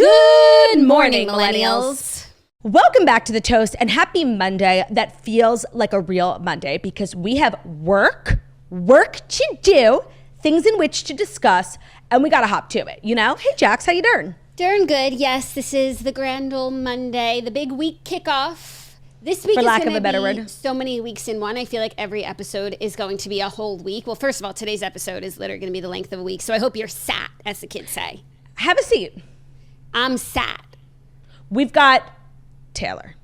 Good morning, millennials. Welcome back to The Toast and happy Monday that feels like a real Monday because we have work to do, things in which to discuss, and we got to hop to it, you know? Hey, Jax, how you doing? Doing good. Yes, this is the grand old Monday, the big week kickoff. This week For is lack going of a to better be word. so many weeks in one. I feel like every episode is going to be a whole week. Well, first of all, today's episode is literally going to be the length of a week, so I hope you're sat, as the kids say. Have a seat. I'm sat. We've got Taylor.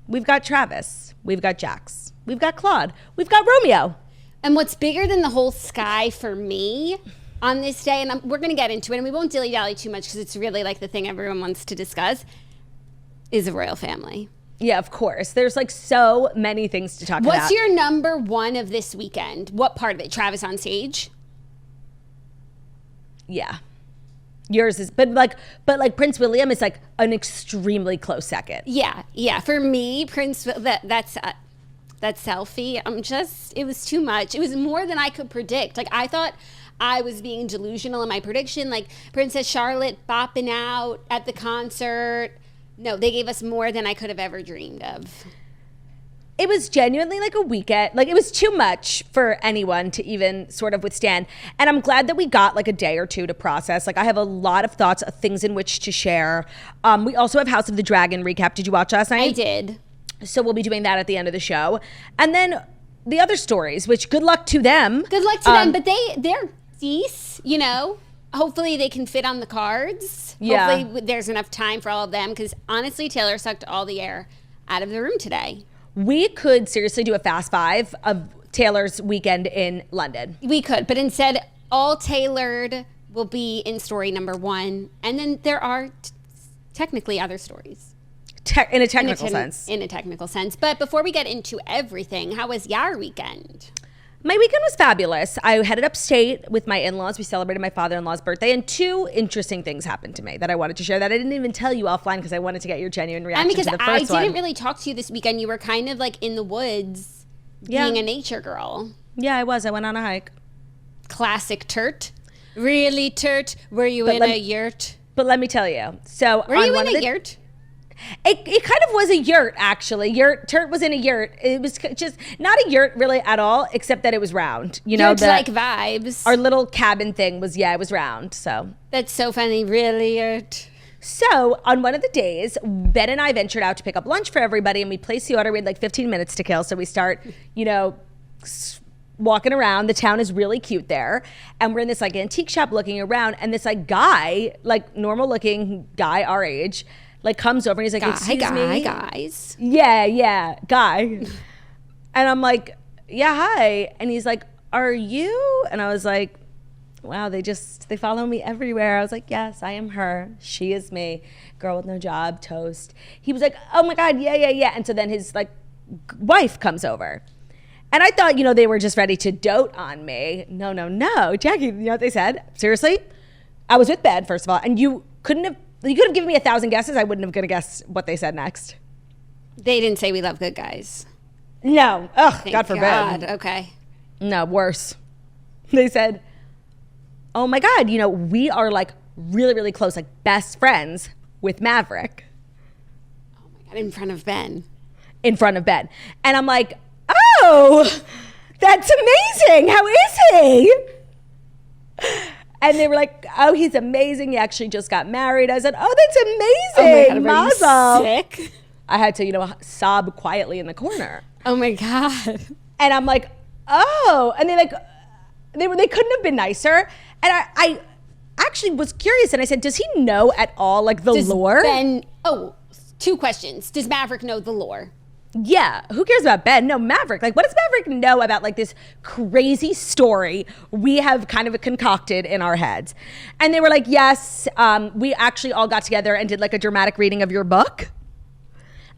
We've got Travis. We've got Jax. We've got Claude. We've got Romeo. And what's bigger than the whole sky for me on this day, and we're going to get into it, and we won't dilly-dally too much because it's really like the thing everyone wants to discuss, is a royal family. Yeah, of course. There's like so many things to talk about. What's your number one of this weekend? What part of it? Travis on stage? Yeah. Yours is, but like Prince William is like an extremely close second. Yeah. For me, that selfie, it was too much. It was more than I could predict. Like, I thought I was being delusional in my prediction. Like, Princess Charlotte bopping out at the concert. No, they gave us more than I could have ever dreamed of. It was genuinely like a weekend. Like, it was too much for anyone to even sort of withstand. And I'm glad that we got like a day or two to process. Like, I have a lot of thoughts, things in which to share. We also have House of the Dragon recap. Did you watch last night? I did. So we'll be doing that at the end of the show. And then the other stories, which good luck to them. Good luck to them. But they're decent, you know. Hopefully they can fit on the cards. Yeah. Hopefully there's enough time for all of them. Because honestly, Taylor sucked all the air out of the room today. We could seriously do a Fast Five of Taylor's weekend in London. We could, but instead, all tailored will be in story number one. And then there are technically other stories. In a technical sense. In a technical sense. But before we get into everything, how was your weekend? My weekend was fabulous. I headed upstate with my in-laws. We celebrated my father-in-law's birthday, and two interesting things happened to me that I wanted to share that I didn't even tell you offline because I wanted to get your genuine reaction to the first one. And because I didn't really talk to you this weekend. You were kind of like in the woods being a nature girl. Yeah, I was. I went on a hike. Classic Turt. Really, Turt? Were you in a yurt? But let me tell you. So were you in a yurt? It kind of was a yurt, actually. Turt was in a yurt. It was just not a yurt really at all, except that it was round. You know, like vibes. Our little cabin thing was, it was round. So that's so funny. Really, yurt. So on one of the days, Ben and I ventured out to pick up lunch for everybody, and we placed the order. We had like 15 minutes to kill. So we start, walking around. The town is really cute there. And we're in this like antique shop looking around, and this like guy, like normal looking guy our age, like comes over and he's like, excuse me? Guys. Yeah, guy. And I'm like, yeah, hi. And he's like, are you? And I was like, wow, they follow me everywhere. I was like, yes, I am her. She is me. Girl with no job, toast. He was like, oh my God, yeah. And so then his like wife comes over. And I thought, they were just ready to dote on me. No. Jackie, you know what they said? Seriously? I was with Ben, first of all, and you could have given me 1,000 guesses. I wouldn't have gonna guess what they said next. They didn't say we love good guys. No. Ugh, God forbid. God. Okay. No, worse. They said, oh my God, we are like really, really close, like best friends with Maverick. Oh my God, in front of Ben. And I'm like, oh, that's amazing. How is he? And they were like, oh, he's amazing. He actually just got married. I said, oh, that's amazing. Oh my God, are you sick? I had to, sob quietly in the corner. Oh my God. And I'm like, oh. And they couldn't have been nicer. And I actually was curious. And I said, does he know at all, like the lore? Two questions. Does Maverick know the lore? Yeah, who cares about Ben? No, Maverick. Like, what does Maverick know about like this crazy story we have kind of concocted in our heads? And they were like, yes, we actually all got together and did like a dramatic reading of your book.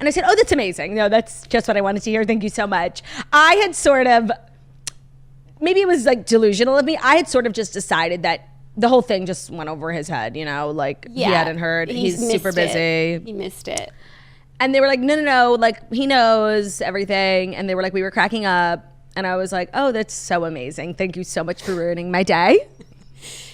And I said, oh, that's amazing. No, that's just what I wanted to hear. Thank you so much. I had sort of, maybe it was like delusional of me. I had sort of just decided that the whole thing just went over his head, he hadn't heard. He's super busy. He missed it. And they were like, no, like he knows everything. And they were like, we were cracking up. And I was like, oh, that's so amazing. Thank you so much for ruining my day.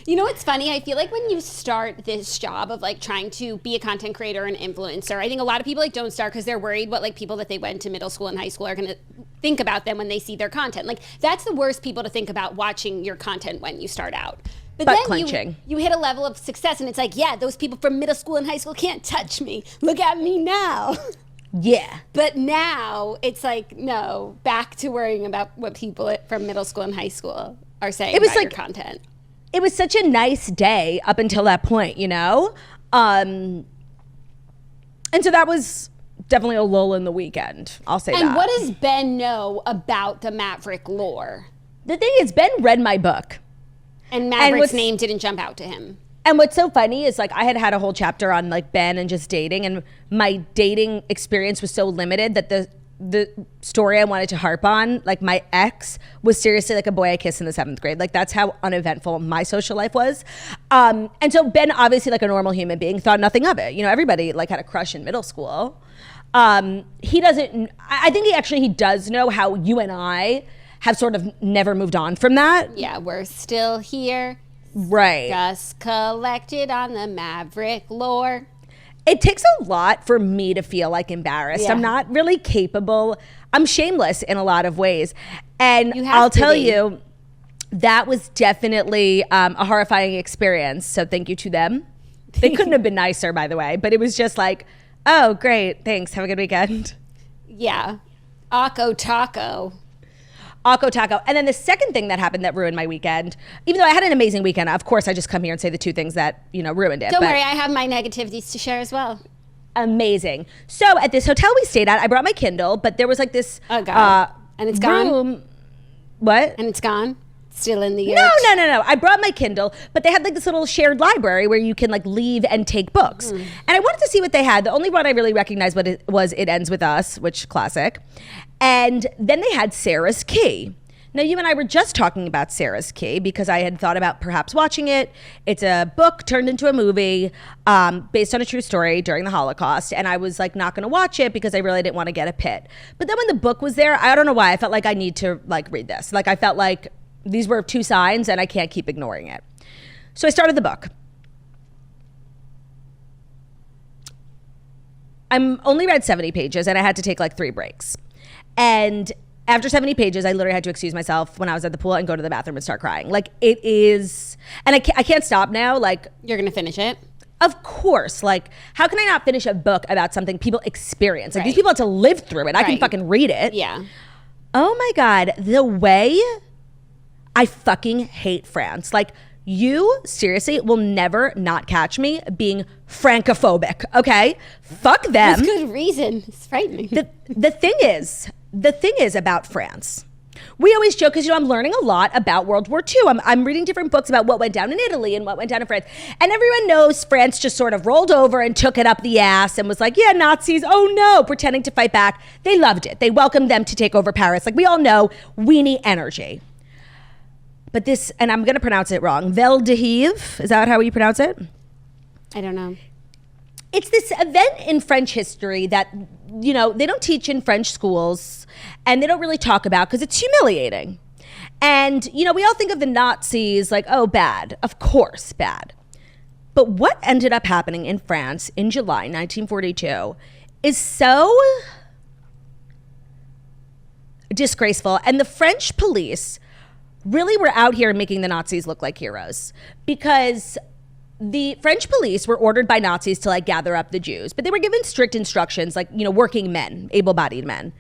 You know what's funny? I feel like when you start this job of like trying to be a content creator and influencer, I think a lot of people like don't start because they're worried what like people that they went to middle school and high school are going to think about them when they see their content. Like that's the worst people to think about watching your content when you start out. But then clenching. You hit a level of success and it's like, yeah, those people from middle school and high school can't touch me. Look at me now. Yeah. But now it's like, no, back to worrying about what people from middle school and high school are saying about your content. It was such a nice day up until that point, you know? And so that was definitely a lull in the weekend. I'll say that. And what does Ben know about the Maverick lore? The thing is, Ben read my book. And Maverick's name didn't jump out to him. And what's so funny is like I had a whole chapter on like Ben and just dating, and my dating experience was so limited that the story I wanted to harp on, like my ex, was seriously like a boy I kissed in the 7th grade. Like that's how uneventful my social life was. And so Ben, obviously like a normal human being, thought nothing of it. You know, everybody like had a crush in middle school. He doesn't, I think he does know how you and I have sort of never moved on from that. Yeah, we're still here. Right. Just collected on the Maverick lore. It takes a lot for me to feel like embarrassed. Yeah. I'm not really capable. I'm shameless in a lot of ways. And I'll tell you, that was definitely a horrifying experience. So thank you to them. They couldn't have been nicer, by the way. But it was just like, oh, great. Thanks. Have a good weekend. Yeah. Akko Taco. And then the second thing that happened that ruined my weekend, even though I had an amazing weekend, of course I just come here and say the two things that, you know, ruined it. Don't worry, I have my negativities to share as well. Amazing. So at this hotel we stayed at, I brought my Kindle, but there was like this and it's gone? Room. What? And it's gone? Still in the No. I brought my Kindle, but they had like this little shared library where you can like leave and take books. And I wanted to see what they had. The only one I really recognized was It Ends With Us, which classic. And then they had Sarah's Key. Now, you and I were just talking about Sarah's Key because I had thought about perhaps watching it. It's a book turned into a movie based on a true story during the Holocaust. And I was like not going to watch it because I really didn't want to get a pit. But then when the book was there, I don't know why, I felt like I need to like read this. Like I felt like these were two signs and I can't keep ignoring it. So I started the book. I'm only read 70 pages and I had to take like 3 breaks. And after 70 pages, I literally had to excuse myself when I was at the pool and go to the bathroom and start crying. Like it is, and I can't stop now. Like, you're going to finish it? Of course. Like, how can I not finish a book about something people experience? Like these people have to live through it. I can fucking read it. Yeah. Oh my God. The way I fucking hate France. Like, you seriously will never not catch me being Francophobic, okay? Fuck them. That's good reason. It's frightening. The thing is about France. We always joke because, you know, I'm learning a lot about World War II. I'm reading different books about what went down in Italy and what went down in France. And everyone knows France just sort of rolled over and took it up the ass and was like, yeah, Nazis, oh no, pretending to fight back. They loved it. They welcomed them to take over Paris. Like we all know, weenie energy. But this, and I'm going to pronounce it wrong, Vel de Hive, is that how you pronounce it? I don't know. It's this event in French history that, you know, they don't teach in French schools and they don't really talk about because it's humiliating. And, you know, we all think of the Nazis like, oh, bad. Of course, bad. But what ended up happening in France in July 1942 is so disgraceful. And the French police really were out here making the Nazis look like heroes because the French police were ordered by Nazis to like gather up the Jews, but they were given strict instructions, like, you know, working men, able-bodied men.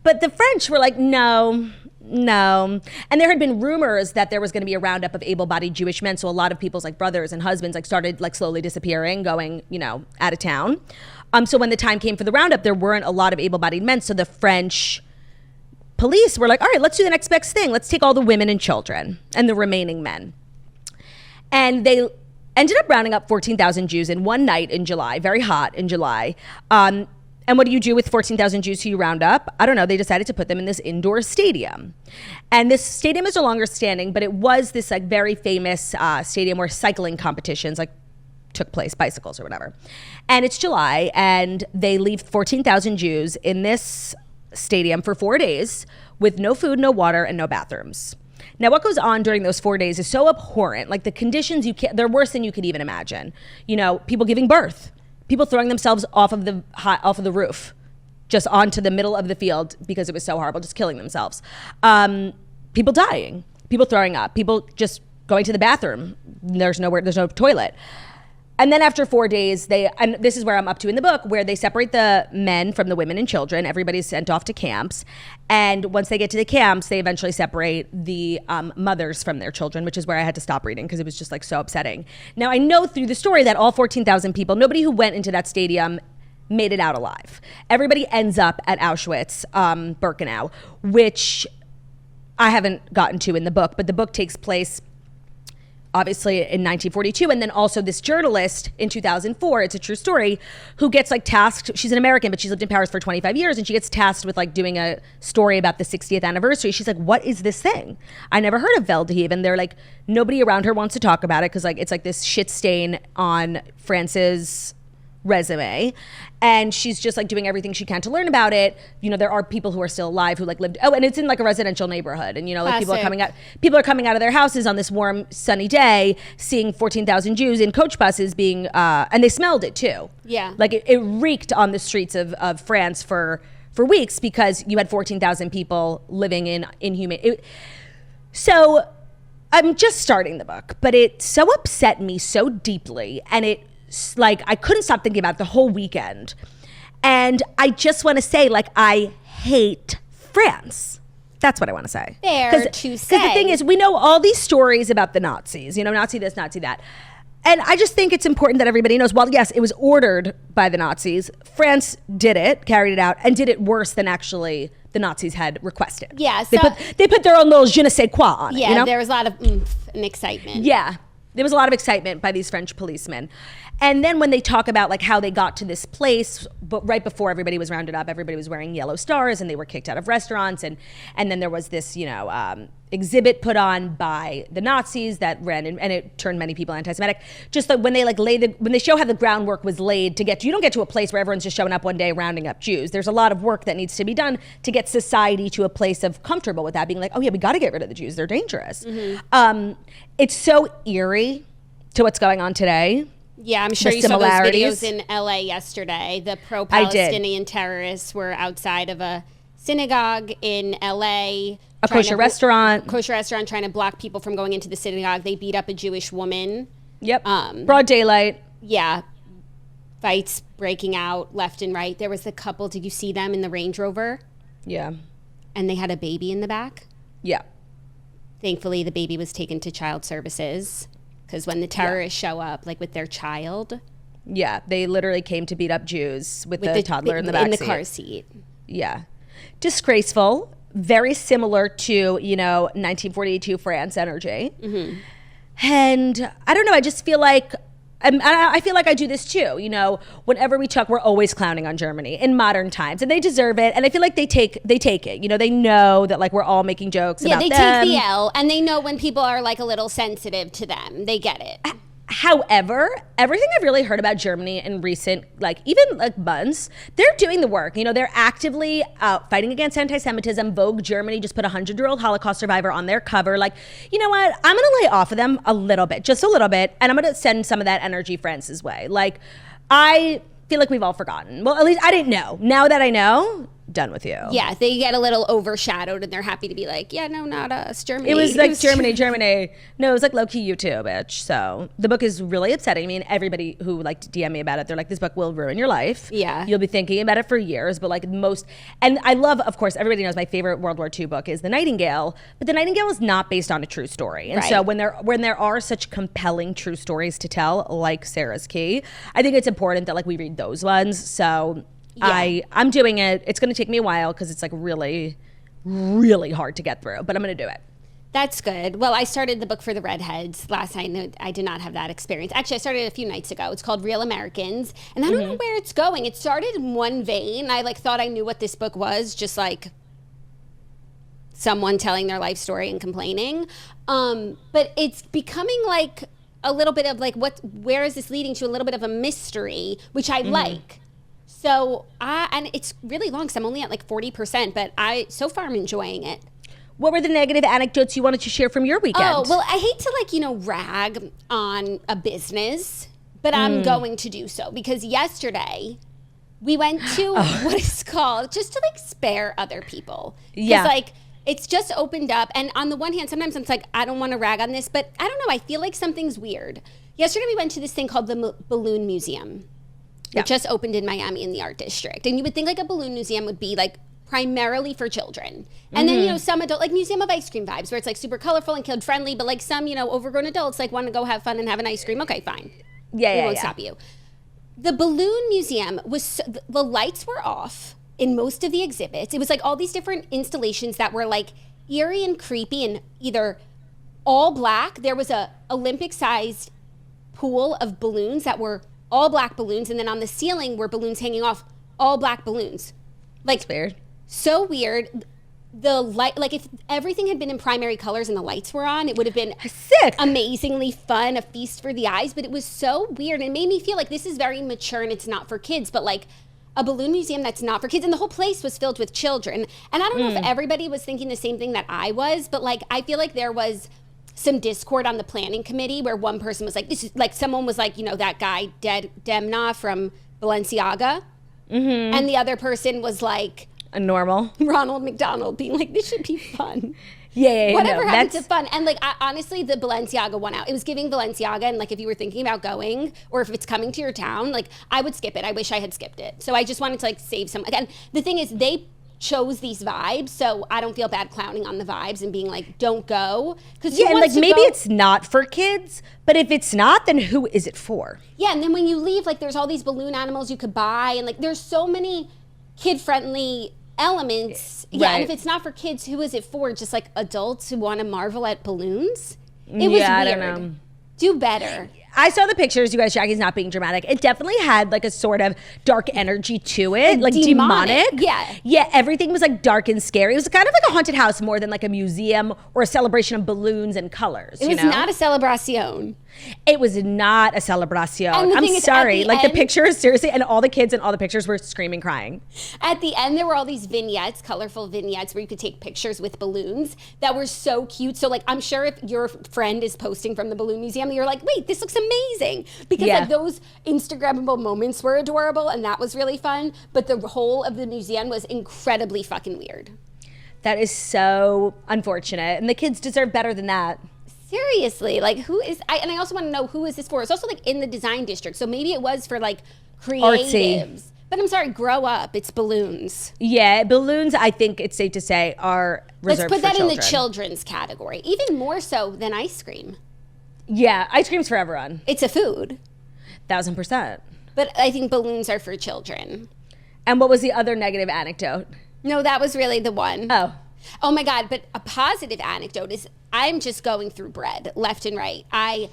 But the French were like, no. And there had been rumors that there was going to be a roundup of able-bodied Jewish men. So a lot of people's like brothers and husbands like started like slowly disappearing, going, you know, out of town. So when the time came for the roundup, there weren't a lot of able-bodied men. So the French police were like, all right, let's do the next best thing. Let's take all the women and children and the remaining men. And they ended up rounding up 14,000 Jews in one night in July, very hot in July. And what do you do with 14,000 Jews who you round up? I don't know. They decided to put them in this indoor stadium. And this stadium is no longer standing, but it was this like very famous stadium where cycling competitions like took place, bicycles or whatever. And it's July and they leave 14,000 Jews in this stadium for 4 days with no food, no water, and no bathrooms. Now, what goes on during those 4 days is so abhorrent. Like the conditions, they're worse than you could even imagine. You know, people giving birth, people throwing themselves off of the roof, just onto the middle of the field because it was so horrible, just killing themselves. People dying, people throwing up, people just going to the bathroom. There's no toilet. And then after 4 days, and this is where I'm up to in the book, where they separate the men from the women and children. Everybody's sent off to camps. And once they get to the camps, they eventually separate the mothers from their children, which is where I had to stop reading because it was just like so upsetting. Now, I know through the story that all 14,000 people, nobody who went into that stadium made it out alive. Everybody ends up at Auschwitz, Birkenau, which I haven't gotten to in the book, but the book takes place obviously in 1942, and then also this journalist in 2004, it's a true story, who gets like tasked, she's an American, but she's lived in Paris for 25 years, and she gets tasked with like doing a story about the 60th anniversary. She's like, what is this thing? I never heard of Veldiv, and they're like, nobody around her wants to talk about it, because like it's like this shit stain on France's resume, and she's just like doing everything she can to learn about it. You know, there are people who are still alive who like lived, and it's in like a residential neighborhood, and you know, like people are coming out of their houses on this warm sunny day, seeing 14,000 Jews in coach buses being and they smelled it too. Yeah, like it reeked on the streets of France for weeks, because you had 14,000 people living in inhumane. So I'm just starting the book, but it so upset me so deeply, and it like I couldn't stop thinking about it the whole weekend. And I just want to say, like, I hate France. That's what I want to say. Fair to say. Because the thing is, we know all these stories about the Nazis, you know, Nazi this, Nazi that. And I just think it's important that everybody knows, well, yes, it was ordered by the Nazis. France did it, carried it out, and did it worse than actually the Nazis had requested. Yeah. So, they put their own little je ne sais quoi on it. Yeah, you know? There was a lot of oomph and excitement. Yeah. There was a lot of excitement by these French policemen. And then when they talk about like how they got to this place, but right before everybody was rounded up, everybody was wearing yellow stars and they were kicked out of restaurants. And then there was this, you know, exhibit put on by the Nazis that ran, and it turned many people anti-Semitic. Just like when they like when they show how the groundwork was laid to get, you don't get to a place where everyone's just showing up one day rounding up Jews. There's a lot of work that needs to be done to get society to a place of comfortable with that, being like, oh yeah, we got to get rid of the Jews. They're dangerous. Mm-hmm. It's so eerie to what's going on today. Yeah, I'm sure you saw those videos in LA yesterday. The pro-Palestinian terrorists were outside of a synagogue in LA. A kosher restaurant. Trying to block people from going into the synagogue. They beat up a Jewish woman. Yep. Broad daylight. Yeah. Fights breaking out left and right. There was the couple. Did you see them in the Range Rover? Yeah. And they had a baby in the back? Yeah. Thankfully, the baby was taken to child services. Because when the terrorists show up, like with their child. Yeah, they literally came to beat up Jews with the toddler in the back in the car seat. Yeah. Disgraceful. Very similar to, you know, 1942 France energy. Mm-hmm. And I don't know, I just feel like, I feel like I do this too, you know, whenever we talk, we're always clowning on Germany in modern times, and they deserve it. And I feel like they take it, you know, they know that like we're all making jokes about them. Yeah, they take the L, and they know when people are like a little sensitive to them. They get it. However, everything I've really heard about Germany in recent, like even like months, they're doing the work. You know, they're actively fighting against anti-Semitism. Vogue Germany just put a 100-year-old Holocaust survivor on their cover. Like, you know what? I'm going to lay off of them a little bit, just a little bit, and I'm going to send some of that energy France's way. Like, I feel like we've all forgotten. Well, at least I didn't know. Now that I know, done with you. Yeah, they get a little overshadowed and they're happy to be like, yeah, no, not us, Germany. It was like Germany. No, it was like low-key you too, bitch. So the book is really upsetting me, and everybody who like DM me about it, they're like, this book will ruin your life. Yeah. You'll be thinking about it for years, but like and I love, of course, everybody knows my favorite World War II book is The Nightingale, but The Nightingale is not based on a true story. And so when there are such compelling true stories to tell, like Sarah's Key, I think it's important that like we read those ones. So yeah. I'm doing it. It's going to take me a while because it's like really, really hard to get through, but I'm going to do it. That's good. Well, I started the book for the redheads last night. I did not have that experience. Actually, I started it a few nights ago. It's called Real Americans, and I don't know where it's going. It started in one vein. I like thought I knew what this book was, just like someone telling their life story and complaining. But it's becoming like a little bit of like where is this leading to? A little bit of a mystery, which I like. So, and it's really long, so I'm only at like 40%, but so far I'm enjoying it. What were the negative anecdotes you wanted to share from your weekend? Oh, well, I hate to rag on a business, but I'm going to do so because yesterday we went to what is called just to spare other people. Yeah. It's just opened up. And on the one hand, sometimes it's I don't want to rag on this, but I don't know. I feel like something's weird. Yesterday we went to this thing called the Balloon Museum. It just opened in Miami in the Art District. And you would think a balloon museum would be primarily for children. And then, some adult, Museum of Ice Cream vibes, where it's super colorful and kid friendly, but some, overgrown adults want to go have fun and have an ice cream. Okay, fine. We won't stop you. The Balloon Museum was, the lights were off in most of the exhibits. It was all these different installations that were eerie and creepy and either all black. There was a Olympic sized pool of balloons that were all black balloons. And then on the ceiling were balloons hanging off, all black balloons. That's weird. So weird. The light, if everything had been in primary colors and the lights were on, it would have been sick, amazingly fun, a feast for the eyes. But it was so weird. It made me feel this is very mature and it's not for kids. But a balloon museum that's not for kids, and the whole place was filled with children. And I don't know if everybody was thinking the same thing that I was, but I feel there was some discord on the planning committee where one person was this is someone was that guy Demna from Balenciaga, and the other person was a normal Ronald McDonald being this should be fun. Whatever happened to fun. And honestly, the Balenciaga won out. It was giving Balenciaga, and if you were thinking about going or if it's coming to your town, I would skip it. I wish I had skipped it. So I just wanted to save some. Again, the thing is they chose these vibes, so I don't feel bad clowning on the vibes and being don't go. Because maybe it's not for kids, but if it's not, then who is it for? Yeah, and then when you leave, there's all these balloon animals you could buy, and there's so many kid-friendly elements. Yeah, and if it's not for kids, who is it for? Just adults who want to marvel at balloons? It was weird. I don't know. Do better. I saw the pictures, you guys. Jackie's not being dramatic. It definitely had a sort of dark energy to it, demonic. Yeah, everything was dark and scary. It was kind of a haunted house more than a museum or a celebration of balloons and colors. It was not a celebration. It was not a celebration. I'm sorry. The pictures, seriously, and all the kids in all the pictures were screaming, crying. At the end, there were all these vignettes, colorful vignettes, where you could take pictures with balloons that were so cute. So, I'm sure if your friend is posting from the Balloon Museum, you're wait, this looks amazing. Because, those Instagrammable moments were adorable, and that was really fun. But the whole of the museum was incredibly fucking weird. That is so unfortunate. And the kids deserve better than that. Seriously, who is, and I also want to know who is this for? It's also in the design district, so maybe it was for creatives. Artsy. But I'm sorry, grow up. It's balloons. Yeah, balloons, I think it's safe to say, are reserved for children. Let's put that in the children's category, even more so than ice cream. Yeah, ice cream's for everyone. It's a food. 1000%. But I think balloons are for children. And what was the other negative anecdote? No, that was really the one. Oh my God, but a positive anecdote is I'm just going through bread left and right. I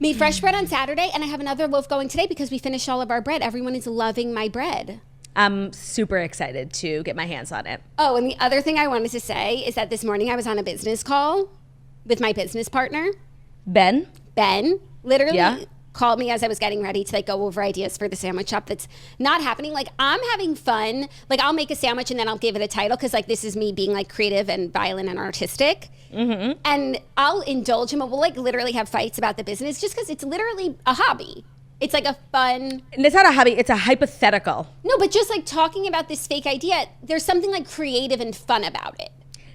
made fresh bread on Saturday, and I have another loaf going today because we finished all of our bread. Everyone is loving my bread. I'm super excited to get my hands on it. Oh, and the other thing I wanted to say is that this morning I was on a business call with my business partner. Ben Literally called me as I was getting ready to go over ideas for the sandwich shop that's not happening. I'm having fun. I'll make a sandwich and then I'll give it a title because this is me being creative and violent and artistic. Mm-hmm. And I'll indulge him, and we'll literally have fights about the business just because it's literally a hobby. It's a fun. And it's not a hobby, it's a hypothetical. No, but just talking about this fake idea, there's something creative and fun about it.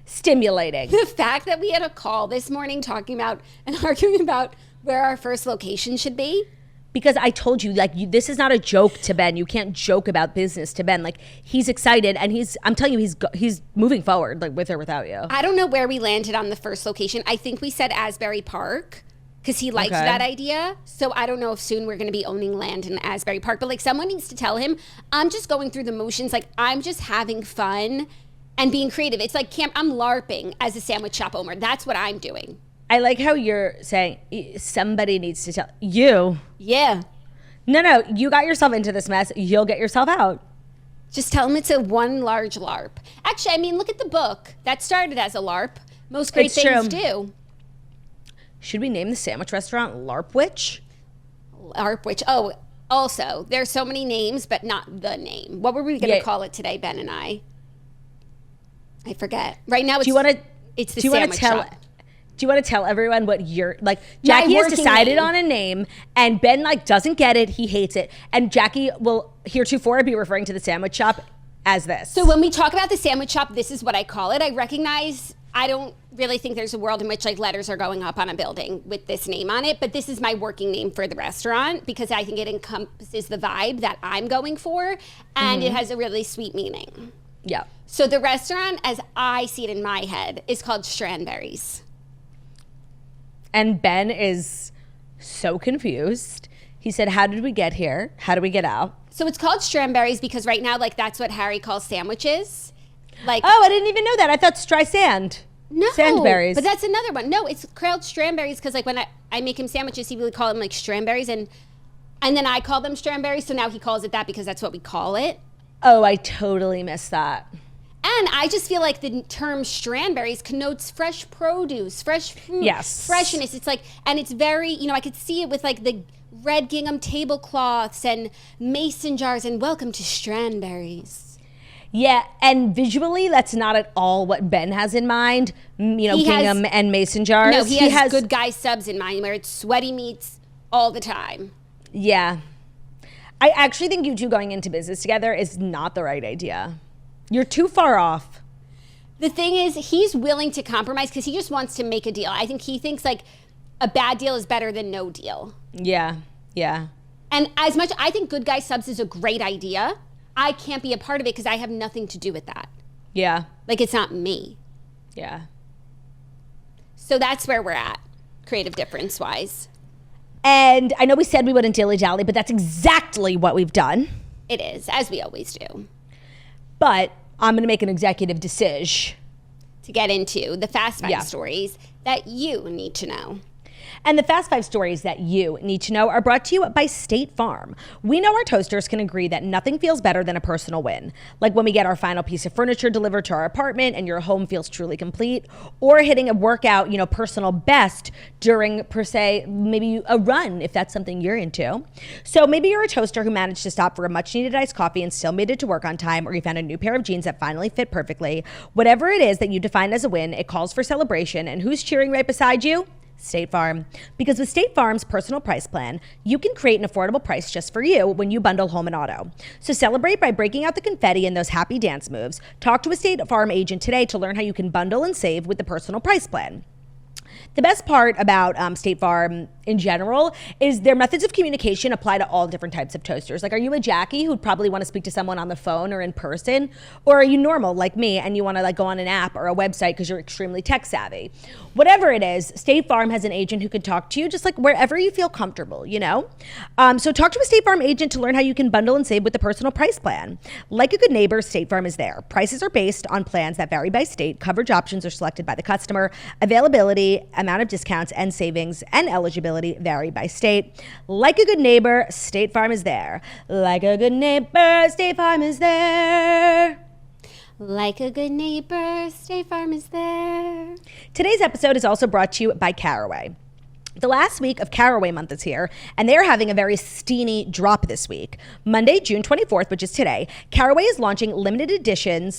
Stimulating. The fact that we had a call this morning talking about and arguing about where our first location should be. Because I told you, this is not a joke to Ben. You can't joke about business to Ben. He's excited, and I'm telling you, he's moving forward, with or without you. I don't know where we landed on the first location. I think we said Asbury Park because he liked that idea. So I don't know if soon we're going to be owning land in Asbury Park. But someone needs to tell him, I'm just going through the motions. I'm just having fun and being creative. It's camp. I'm LARPing as a sandwich shop owner. That's what I'm doing. I like how you're saying somebody needs to tell you. Yeah. No, you got yourself into this mess. You'll get yourself out. Just tell them it's a one large LARP. Actually, look at the book. That started as a LARP. Most great things do. Should we name the sandwich restaurant LARP Witch? LARP Witch. Oh, also, there's so many names, but not the name. What were we going to call it today, Ben and I forget. Right now, it's... It's the sandwich shop. Do you want to tell everyone what you're like? Jackie has decided on a name, and Ben like doesn't get it. He hates it, and Jackie will heretofore be referring to the sandwich shop as this. So when we talk about the sandwich shop, this is what I call it. I recognize I don't really think there's a world in which like letters are going up on a building with this name on it, but this is my working name for the restaurant because I think it encompasses the vibe that I'm going for, and it has a really sweet meaning. Yeah. So the restaurant, as I see it in my head, is called Stranberries. And Ben is so confused. He said, how did we get here? How do we get out? So it's called Stranberries because right now, like, that's what Harry calls sandwiches. Like, oh, I didn't even know that. I thought dry sand. No, Sandberries. but that's another one. No, it's called Stranberries because, like, when I make him sandwiches, he would call them, like, Stranberries. And then I call them Stranberries, so now he calls it that because that's what we call it. Oh, I totally missed that. And I just feel like the term Stranberries connotes fresh produce, fresh fruit, freshness. It's like, and it's very, you know, I could see it with like the red gingham tablecloths and mason jars and welcome to Stranberries. Yeah, and visually, that's not at all what Ben has in mind, you know, gingham and mason jars. No, he has good guy subs in mind where it's sweaty meats all the time. Yeah. I actually think you two going into business together is not the right idea. You're too far off. The thing is, he's willing to compromise because he just wants to make a deal. I think he thinks like a bad deal is better than no deal. Yeah, yeah. And as much, I think Good Guy Subs is a great idea. I can't be a part of it because I have nothing to do with that. Yeah. Like, it's not me. Yeah. So that's where we're at, creative difference-wise. And I know we said we wouldn't dilly-dally, but that's exactly what we've done. It is, as we always do. But I'm going to make an executive decision to get into the Fast Five stories that you need to know. And the Fast Five stories that you need to know are brought to you by State Farm. We know our toasters can agree that nothing feels better than a personal win. Like when we get our final piece of furniture delivered to our apartment and your home feels truly complete, or hitting a workout, you know, personal best during, per se, maybe a run, if that's something you're into. So maybe you're a toaster who managed to stop for a much needed iced coffee and still made it to work on time, or you found a new pair of jeans that finally fit perfectly. Whatever it is that you define as a win, it calls for celebration. And who's cheering right beside you? State Farm. Because with State Farm's personal price plan, you can create an affordable price just for you when you bundle home and auto. So celebrate by breaking out the confetti and those happy dance moves. Talk to a State Farm agent today to learn how you can bundle and save with the personal price plan. The best part about State Farm in general is their methods of communication apply to all different types of toasters. Like, are you a Jackie who'd probably want to speak to someone on the phone or in person? Or are you normal like me and you want to like go on an app or a website because you're extremely tech savvy? Whatever it is, State Farm has an agent who can talk to you just like wherever you feel comfortable, you know? So talk to a State Farm agent to learn how you can bundle and save with the personal price plan. Like a good neighbor, State Farm is there. Prices are based on plans that vary by state. Coverage options are selected by the customer. Availability, amount of discounts and savings and eligibility vary by state. Like a good neighbor, State Farm is there. Like a good neighbor, State Farm is there. Like a good neighbor, State Farm is there. Today's episode is also brought to you by Caraway. The last week of Caraway month is here, and they're having a very steamy drop this week. Monday, June 24th, which is today, Caraway is launching limited edition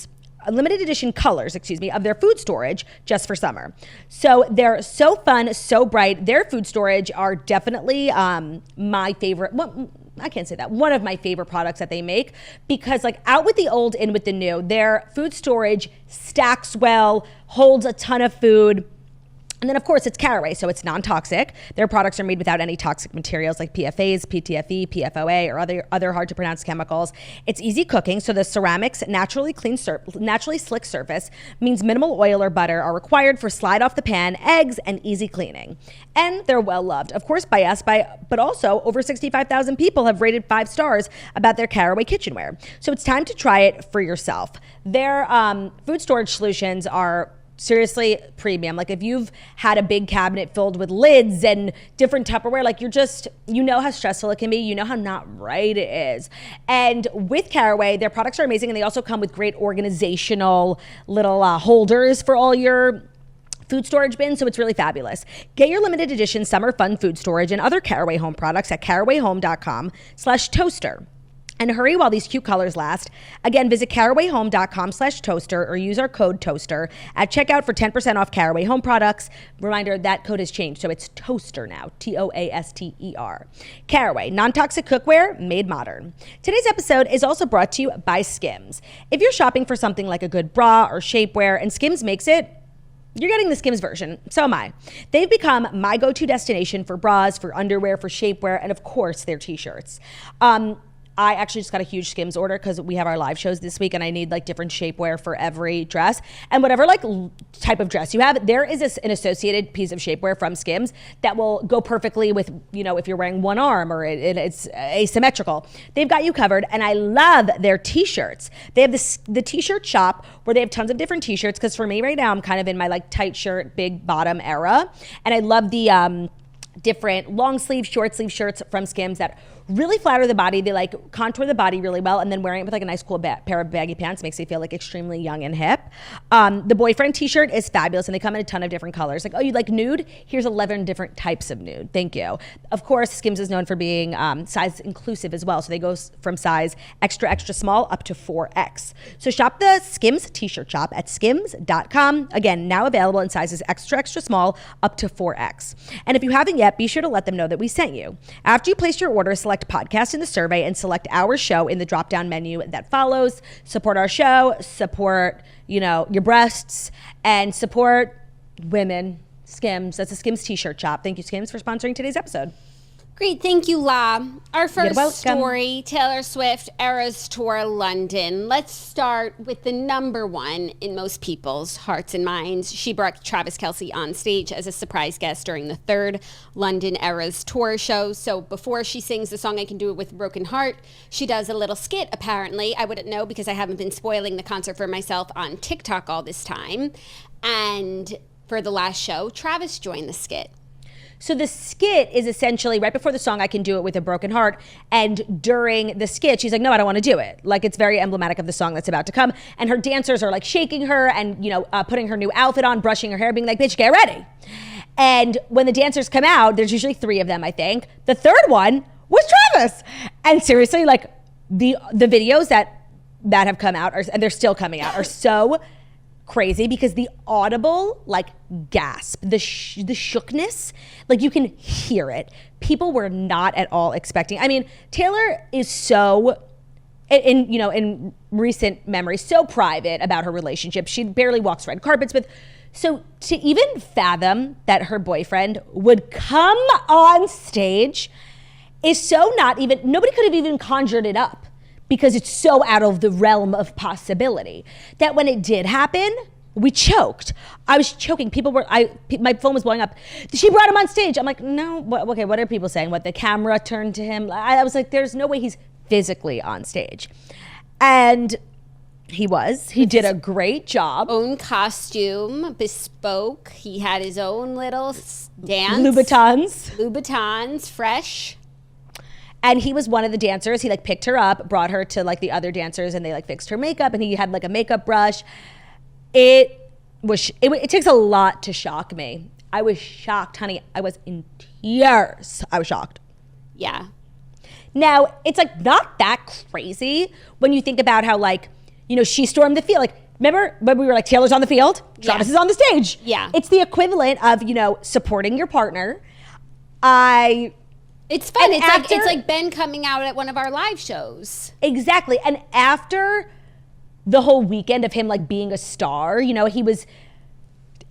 colors, of their food storage just for summer. So they're so fun, so bright. Their food storage are definitely my favorite. Well, I can't say that. One of my favorite products that they make, because like out with the old, in with the new. Their food storage stacks well, holds a ton of food. And then, of course, it's Caraway, so it's non-toxic. Their products are made without any toxic materials like PFAs, PTFE, PFOA, or other hard-to-pronounce chemicals. It's easy cooking, so the ceramics naturally slick surface means minimal oil or butter are required for slide-off-the-pan eggs and easy cleaning. And they're well-loved, of course, by us, but also over 65,000 people have rated 5 stars about their Caraway kitchenware. So it's time to try it for yourself. Their food storage solutions are seriously premium. Like if you've had a big cabinet filled with lids and different Tupperware, like you know how stressful it can be. You know how not right it is. And with Caraway, their products are amazing. And they also come with great organizational little holders for all your food storage bin, so it's really fabulous. Get your limited edition summer fun food storage and other Caraway home products at carawayhome.com/toaster. And hurry while these cute colors last. Again, visit carawayhome.com/toaster or use our code TOASTER at checkout for 10% off Caraway Home products. Reminder, that code has changed, so it's TOASTER now, TOASTER. Caraway, non-toxic cookware made modern. Today's episode is also brought to you by Skims. If you're shopping for something like a good bra or shapewear and Skims makes it, you're getting the Skims version. So am I. They've become my go-to destination for bras, for underwear, for shapewear, and of course, their t-shirts. I actually just got a huge Skims order because we have our live shows this week and I need like different shapewear for every dress. And whatever like type of dress you have, there is an associated piece of shapewear from Skims that will go perfectly with, you know, if you're wearing one arm or it's asymmetrical. They've got you covered, and I love their t-shirts. They have the t-shirt shop where they have tons of different t-shirts, because for me right now, I'm kind of in my like tight shirt, big bottom era. And I love the different long sleeve, short sleeve shirts from Skims that really flatter the body. They like contour the body really well, and then wearing it with like a nice cool pair of baggy pants makes you feel like extremely young and hip. The boyfriend t-shirt is fabulous, and they come in a ton of different colors. Like, oh, you like nude? Here's 11 different types of nude. Thank you. Of course, Skims is known for being size inclusive as well, so they go from size extra, extra small up to 4X. So shop the Skims t-shirt shop at skims.com. Again, now available in sizes extra, extra small up to 4X. And if you haven't yet, be sure to let them know that we sent you. After you place your order, select podcast in the survey and select our show in the drop-down menu that follows. Support our show, support, you know, your breasts, and support women. Skims. That's a Skims t-shirt shop. Thank you, Skims, for sponsoring today's episode. Great, thank you, La. Our first welcome. story, Taylor Swift Eras Tour London. Let's start with the number one in most people's hearts and minds. She brought Travis Kelce on stage as a surprise guest during the third London Eras Tour show. So before she sings the song I Can Do It With a Broken Heart, she does a little skit, apparently. I wouldn't know because I haven't been spoiling the concert for myself on TikTok all this time. And for the last show, Travis joined the skit. So the skit is essentially right before the song I Can Do It With a Broken Heart, and during the skit she's like, no, I don't want to do it. Like, it's very emblematic of the song that's about to come, and her dancers are like shaking her and, you know, putting her new outfit on, brushing her hair, being like, bitch, get ready. And when the dancers come out, there's usually 3 of them, I think. The third one was Travis. And seriously, like, the videos that have come out and they're still coming out are so crazy, because the audible like gasp, the shookness, like you can hear it. People were not at all expecting. I mean, Taylor is so, in recent memory, so private about her relationship. She barely walks red carpets with. So to even fathom that her boyfriend would come on stage is so not even, nobody could have even conjured it up, because it's so out of the realm of possibility that when it did happen, we choked. I was choking. My phone was blowing up. She brought him on stage. I'm like, no, okay, what are people saying? What, the camera turned to him? I was like, there's no way he's physically on stage. And he was. He did a great job. Own costume, bespoke. He had his own little dance. Louboutins, fresh. And he was one of the dancers. He like picked her up, brought her to like the other dancers, and they like fixed her makeup, and he had like a makeup brush. It takes a lot to shock me. I was shocked, honey. I was in tears. I was shocked. Yeah. Now, it's like not that crazy when you think about how, like, you know, she stormed the field. Like, remember when we were like, Taylor's on the field, Travis is on the stage. Yeah. It's the equivalent of, you know, supporting your partner. It's fun. It's like Ben coming out at one of our live shows. Exactly. And after the whole weekend of him like being a star, you know, he was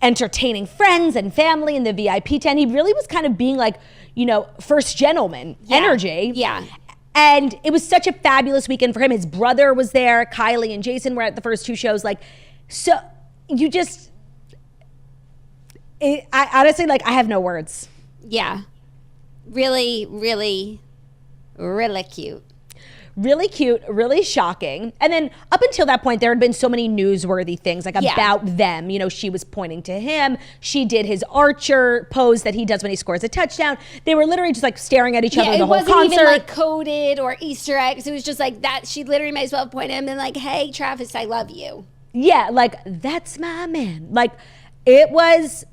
entertaining friends and family in the VIP tent. He really was kind of being like, you know, first gentleman energy. Yeah. And it was such a fabulous weekend for him. His brother was there. Kylie and Jason were at the first 2 shows. Like, so you just, I honestly, like, I have no words. Yeah. Really, really, really cute. Really cute, really shocking. And then up until that point, there had been so many newsworthy things like about them. You know, she was pointing to him. She did his archer pose that he does when he scores a touchdown. They were literally just like staring at each other the whole concert. It wasn't even like coded or Easter eggs. It was just like that. She literally might as well point at him and like, hey, Travis, I love you. Yeah, like, that's my man. Like, it was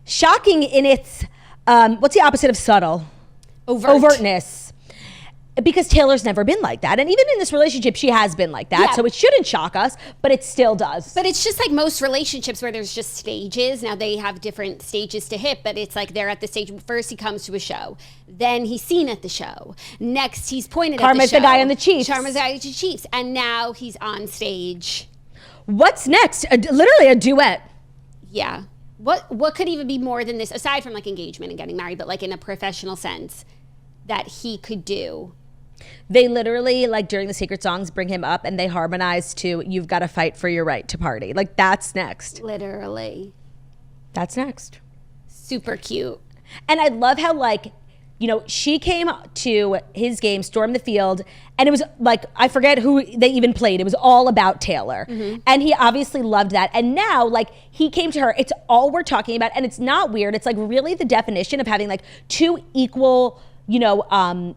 shocking in its, what's the opposite of subtle? Overtness. Because Taylor's never been like that. And even in this relationship, she has been like that. Yeah. So it shouldn't shock us, but it still does. But it's just like most relationships where there's just stages. Now they have different stages to hit, but it's like they're at the stage. First he comes to a show. Then he's seen at the show. Next he's pointed Karma's at the show. the guy on the Chiefs. Karma's the guy on the Chiefs. And now he's on stage. What's next? Literally a duet. Yeah. What could even be more than this, aside from like engagement and getting married, but like in a professional sense, that he could do? They literally, like during the Sacred Songs, bring him up and they harmonize to "You've Got to Fight for Your Right to Party." Like that's next. Literally. That's next. Super cute. And I love how like, you know, she came to his game, stormed the field, and it was like, I forget who they even played. It was all about Taylor. Mm-hmm. And he obviously loved that. And now, like, he came to her. It's all we're talking about. And it's not weird. It's like really the definition of having like two equal, you know,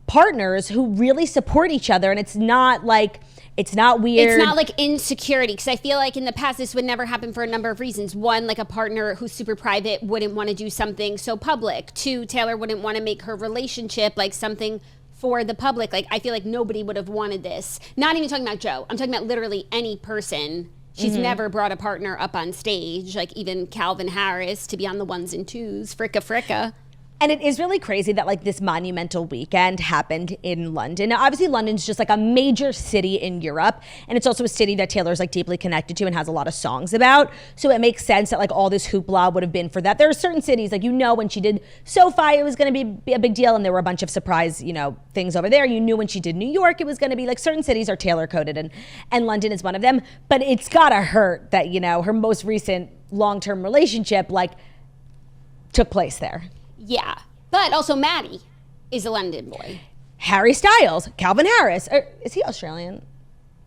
partners who really support each other. And it's not like, it's not weird. It's not like insecurity, because I feel like in the past this would never happen for a number of reasons. One, like a partner who's super private wouldn't want to do something so public. Two, Taylor wouldn't want to make her relationship like something for the public. Like I feel like nobody would have wanted this. Not even talking about Joe. I'm talking about literally any person. She's never brought a partner up on stage, like even Calvin Harris to be on the ones and twos, fricka. And it is really crazy that like this monumental weekend happened in London. Now, obviously London's just like a major city in Europe. And it's also a city that Taylor's like deeply connected to and has a lot of songs about. So it makes sense that like all this hoopla would have been for that. There are certain cities, like, you know, when she did SoFi, it was going to be a big deal. And there were a bunch of surprise, you know, things over there. You knew when she did New York, it was going to be like certain cities are Taylor coded and London is one of them. But it's got to hurt that, you know, her most recent long-term relationship like took place there. Yeah, but also Maddie is a London boy. Harry Styles, Calvin Harris. Is he Australian?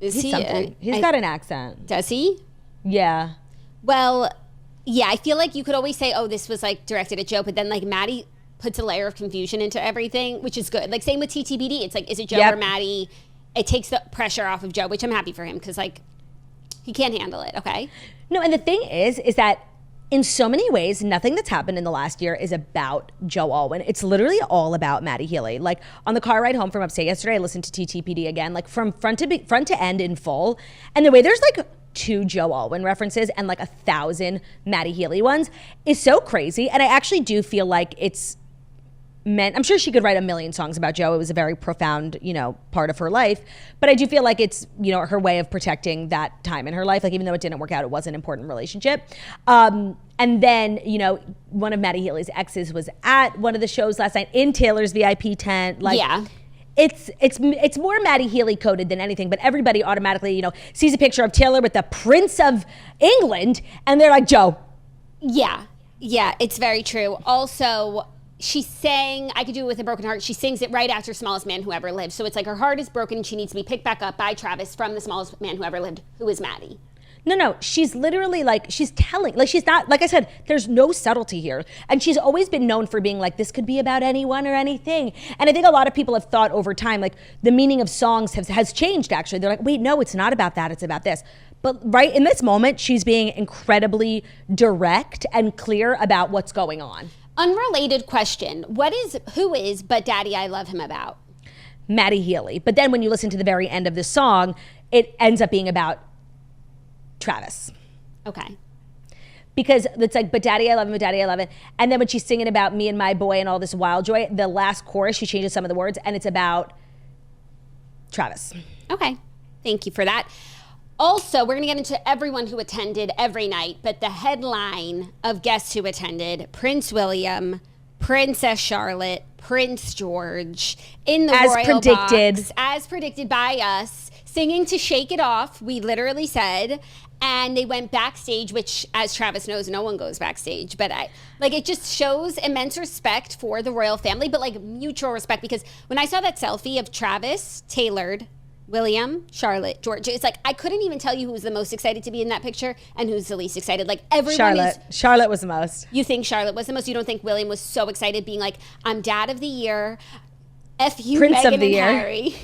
He's something. He's got an accent. Does he? Yeah. Well, yeah, I feel like you could always say, oh, this was like directed at Joe, but then like Maddie puts a layer of confusion into everything, which is good. Like same with TTBD. It's like, is it Joe or Maddie? It takes the pressure off of Joe, which I'm happy for him because like he can't handle it, okay? No, and the thing is that in so many ways, nothing that's happened in the last year is about Joe Alwyn. It's literally all about Maddie Healy. Like on the car ride home from upstate yesterday, I listened to TTPD again, like from front to end in full. And the way there's like 2 Joe Alwyn references and like 1,000 Maddie Healy ones is so crazy. And I actually do feel like it's meant, I'm sure she could write a million songs about Joe. It was a very profound, you know, part of her life. But I do feel like it's, you know, her way of protecting that time in her life. Like even though it didn't work out, it was an important relationship. And then, you know, one of Maddie Healy's exes was at one of the shows last night in Taylor's VIP tent. Like, yeah. It's more Maddie Healy coded than anything, but everybody automatically, you know, sees a picture of Taylor with the Prince of England and they're like, Joe. Yeah, it's very true. Also, she sang I Could Do It With a Broken Heart. She sings it right after Smallest Man Who Ever Lived. So it's like her heart is broken and she needs to be picked back up by Travis from the Smallest Man Who Ever Lived, who is Maddie. No, she's literally like, she's telling, like she's not, like I said, there's no subtlety here. And she's always been known for being like, this could be about anyone or anything. And I think a lot of people have thought over time, like the meaning of songs has changed actually. They're like, wait, no, it's not about that, it's about this. But right in this moment, she's being incredibly direct and clear about what's going on. Unrelated question. Who is But Daddy I Love Him about? Maddie Healy. But then when you listen to the very end of this song, it ends up being about Travis. Okay. Because it's like, but Daddy I Love Him, but Daddy I Love It. And then when she's singing about me and my boy and all this wild joy, the last chorus, she changes some of the words and it's about Travis. Okay. Thank you for that. Also, we're going to get into everyone who attended every night, but the headline of guests who attended, Prince William, Princess Charlotte, Prince George, in the royal box, as predicted by us, singing to Shake It Off, we literally said, and they went backstage, which, as Travis knows, no one goes backstage, but it just shows immense respect for the royal family, but like mutual respect, because when I saw that selfie of Travis, tailored, William, Charlotte, George. It's like I couldn't even tell you who was the most excited to be in that picture and who's the least excited. Like everyone Charlotte was the most. You think Charlotte was the most? You don't think William was so excited being like, I'm dad of the year, F you, Prince Meghan of the and year. Harry.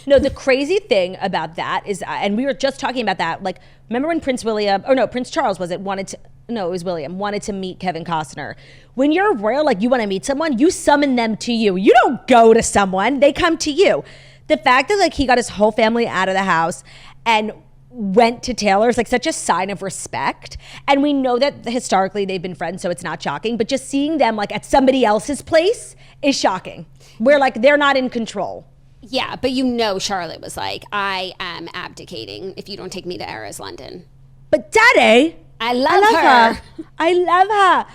No, the crazy thing about that is, and we were just talking about that, like, remember when Prince Charles wanted to, no, it was William, wanted to meet Kevin Costner. When you're royal, like you want to meet someone, you summon them to you. You don't go to someone, they come to you. The fact that like he got his whole family out of the house and went to Taylor is like such a sign of respect. And we know that historically they've been friends, so it's not shocking. But just seeing them like at somebody else's place is shocking. Where like they're not in control. Yeah, but you know Charlotte was like, I am abdicating if you don't take me to Eras London. But Daddy, I love her. I love her.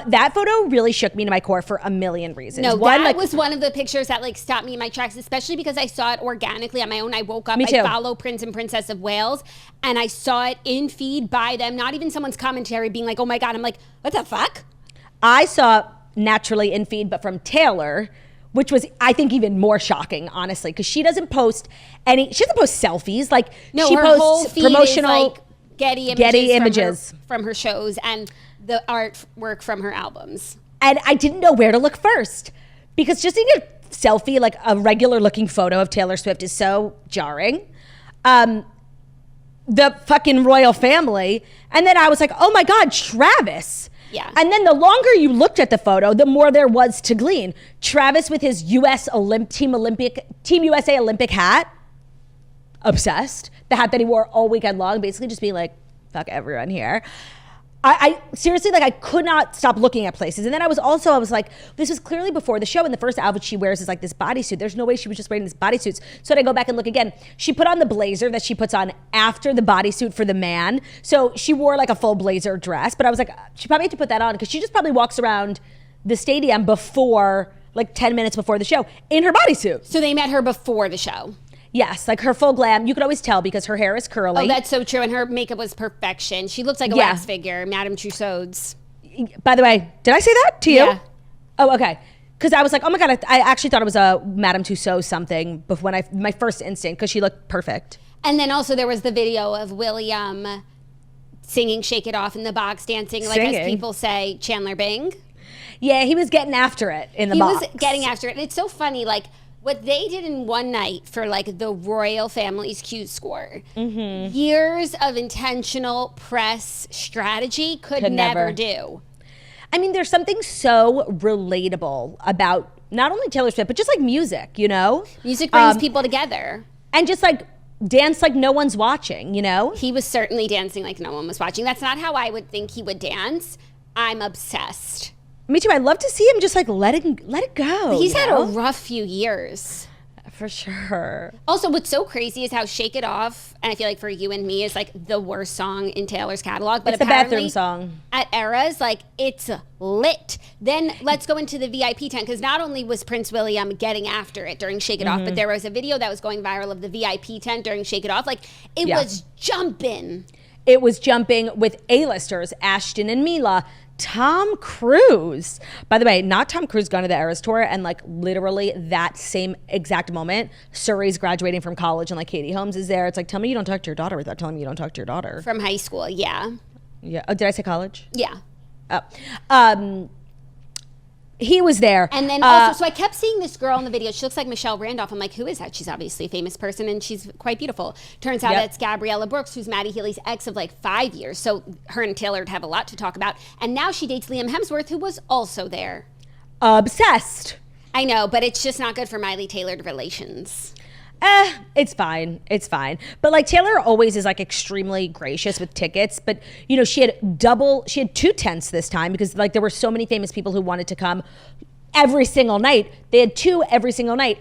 That photo really shook me to my core for a million reasons. No, that was one of the pictures that like stopped me in my tracks, especially because I saw it organically on my own. I woke up, I follow Prince and Princess of Wales, and I saw it in feed by them, not even someone's commentary being like, oh my God. I'm like, what the fuck? I saw naturally in feed, but from Taylor, which was, I think, even more shocking, honestly, because she doesn't post selfies. Like, no, she her posts whole feed promotional is like Getty images from her shows and the artwork from her albums. And I didn't know where to look first because just seeing a selfie, like a regular looking photo of Taylor Swift, is so jarring. The fucking royal family. And then I was like, oh my God, Travis. Yeah. And then the longer you looked at the photo, the more there was to glean. Travis with his Team USA Olympic hat. Obsessed. The hat that he wore all weekend long, basically just being like, fuck everyone here. I seriously, like, I could not stop looking at places. And then I was like, this was clearly before the show, and the first outfit she wears is like this bodysuit. There's no way she was just wearing this bodysuit. So I go back and look again. She put on the blazer that she puts on after the bodysuit for the man. So she wore like a full blazer dress, but I was like, she probably had to put that on because she just probably walks around the stadium before, like 10 minutes before the show in her bodysuit. So they met her before the show. Yes, like her full glam. You could always tell because her hair is curly. Oh, that's so true. And her makeup was perfection. She looks like a wax figure, Madame Tussauds. By the way, did I say that to you? Yeah. Oh, okay. Because I was like, oh my God, I actually thought it was a Madame Tussauds something before my first instinct, because she looked perfect. And then also there was the video of William singing Shake It Off in the box, dancing, like as people say, Chandler Bing. Yeah, he was getting after it in the box. He was getting after it. And it's so funny, like, what they did in one night for like the royal family's Q score, years of intentional press strategy could never do. I mean, there's something so relatable about not only Taylor Swift, but just like music, you know? Music brings people together. And just like dance like no one's watching, you know? He was certainly dancing like no one was watching. That's not how I would think he would dance. I'm obsessed. Me too. I'd love to see him just like let it go. He's had a rough few years. For sure. Also, what's so crazy is how Shake It Off, and I feel like for you and me, is like the worst song in Taylor's catalog. But it's the bathroom song. At Eras, like, it's lit. Then let's go into the VIP tent, because not only was Prince William getting after it during Shake It Off, but there was a video that was going viral of the VIP tent during Shake It Off. Like, it was jumping. It was jumping with A-listers, Ashton and Mila, Tom Cruise. By the way, not Tom Cruise going to the Eras tour, and like literally that same exact moment, Suri's graduating from college and like Katie Holmes is there. It's like, tell me you don't talk to your daughter without telling me you don't talk to your daughter. From high school, yeah. Yeah. Oh, did I say college? Yeah. Oh. He was there. And then also, so I kept seeing this girl in the video. She looks like Michelle Randolph. I'm like, who is that? She's obviously a famous person, and she's quite beautiful. Turns out that's Gabriella Brooks, who's Maddie Healy's ex of like 5 years. So her and Taylor would have a lot to talk about. And now she dates Liam Hemsworth, who was also there. Obsessed. I know, but it's just not good for Miley-Taylor relations. It's fine. It's fine. But like Taylor always is like extremely gracious with tickets. But you know, she had 2 tents this time because like there were so many famous people who wanted to come every single night. They had 2 every single night.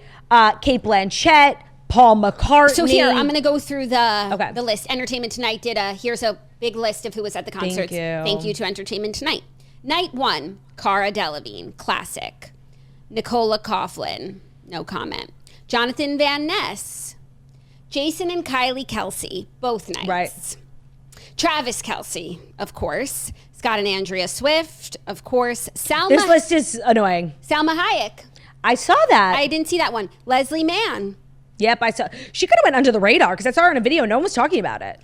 Cate Blanchett, Paul McCartney. So here, I'm going to go through the list. Entertainment Tonight did here's a big list of who was at the concerts. Thank you to Entertainment Tonight. Night 1, Cara Delevingne, classic. Nicola Coughlan, no comment. Jonathan Van Ness, Jason and Kylie Kelsey, both nights. Right. Travis Kelsey, of course. Scott and Andrea Swift, of course. This list is annoying. Salma Hayek. I saw that. I didn't see that one. Leslie Mann. Yep, I saw. She could have went under the radar because I saw her in a video. No one was talking about it.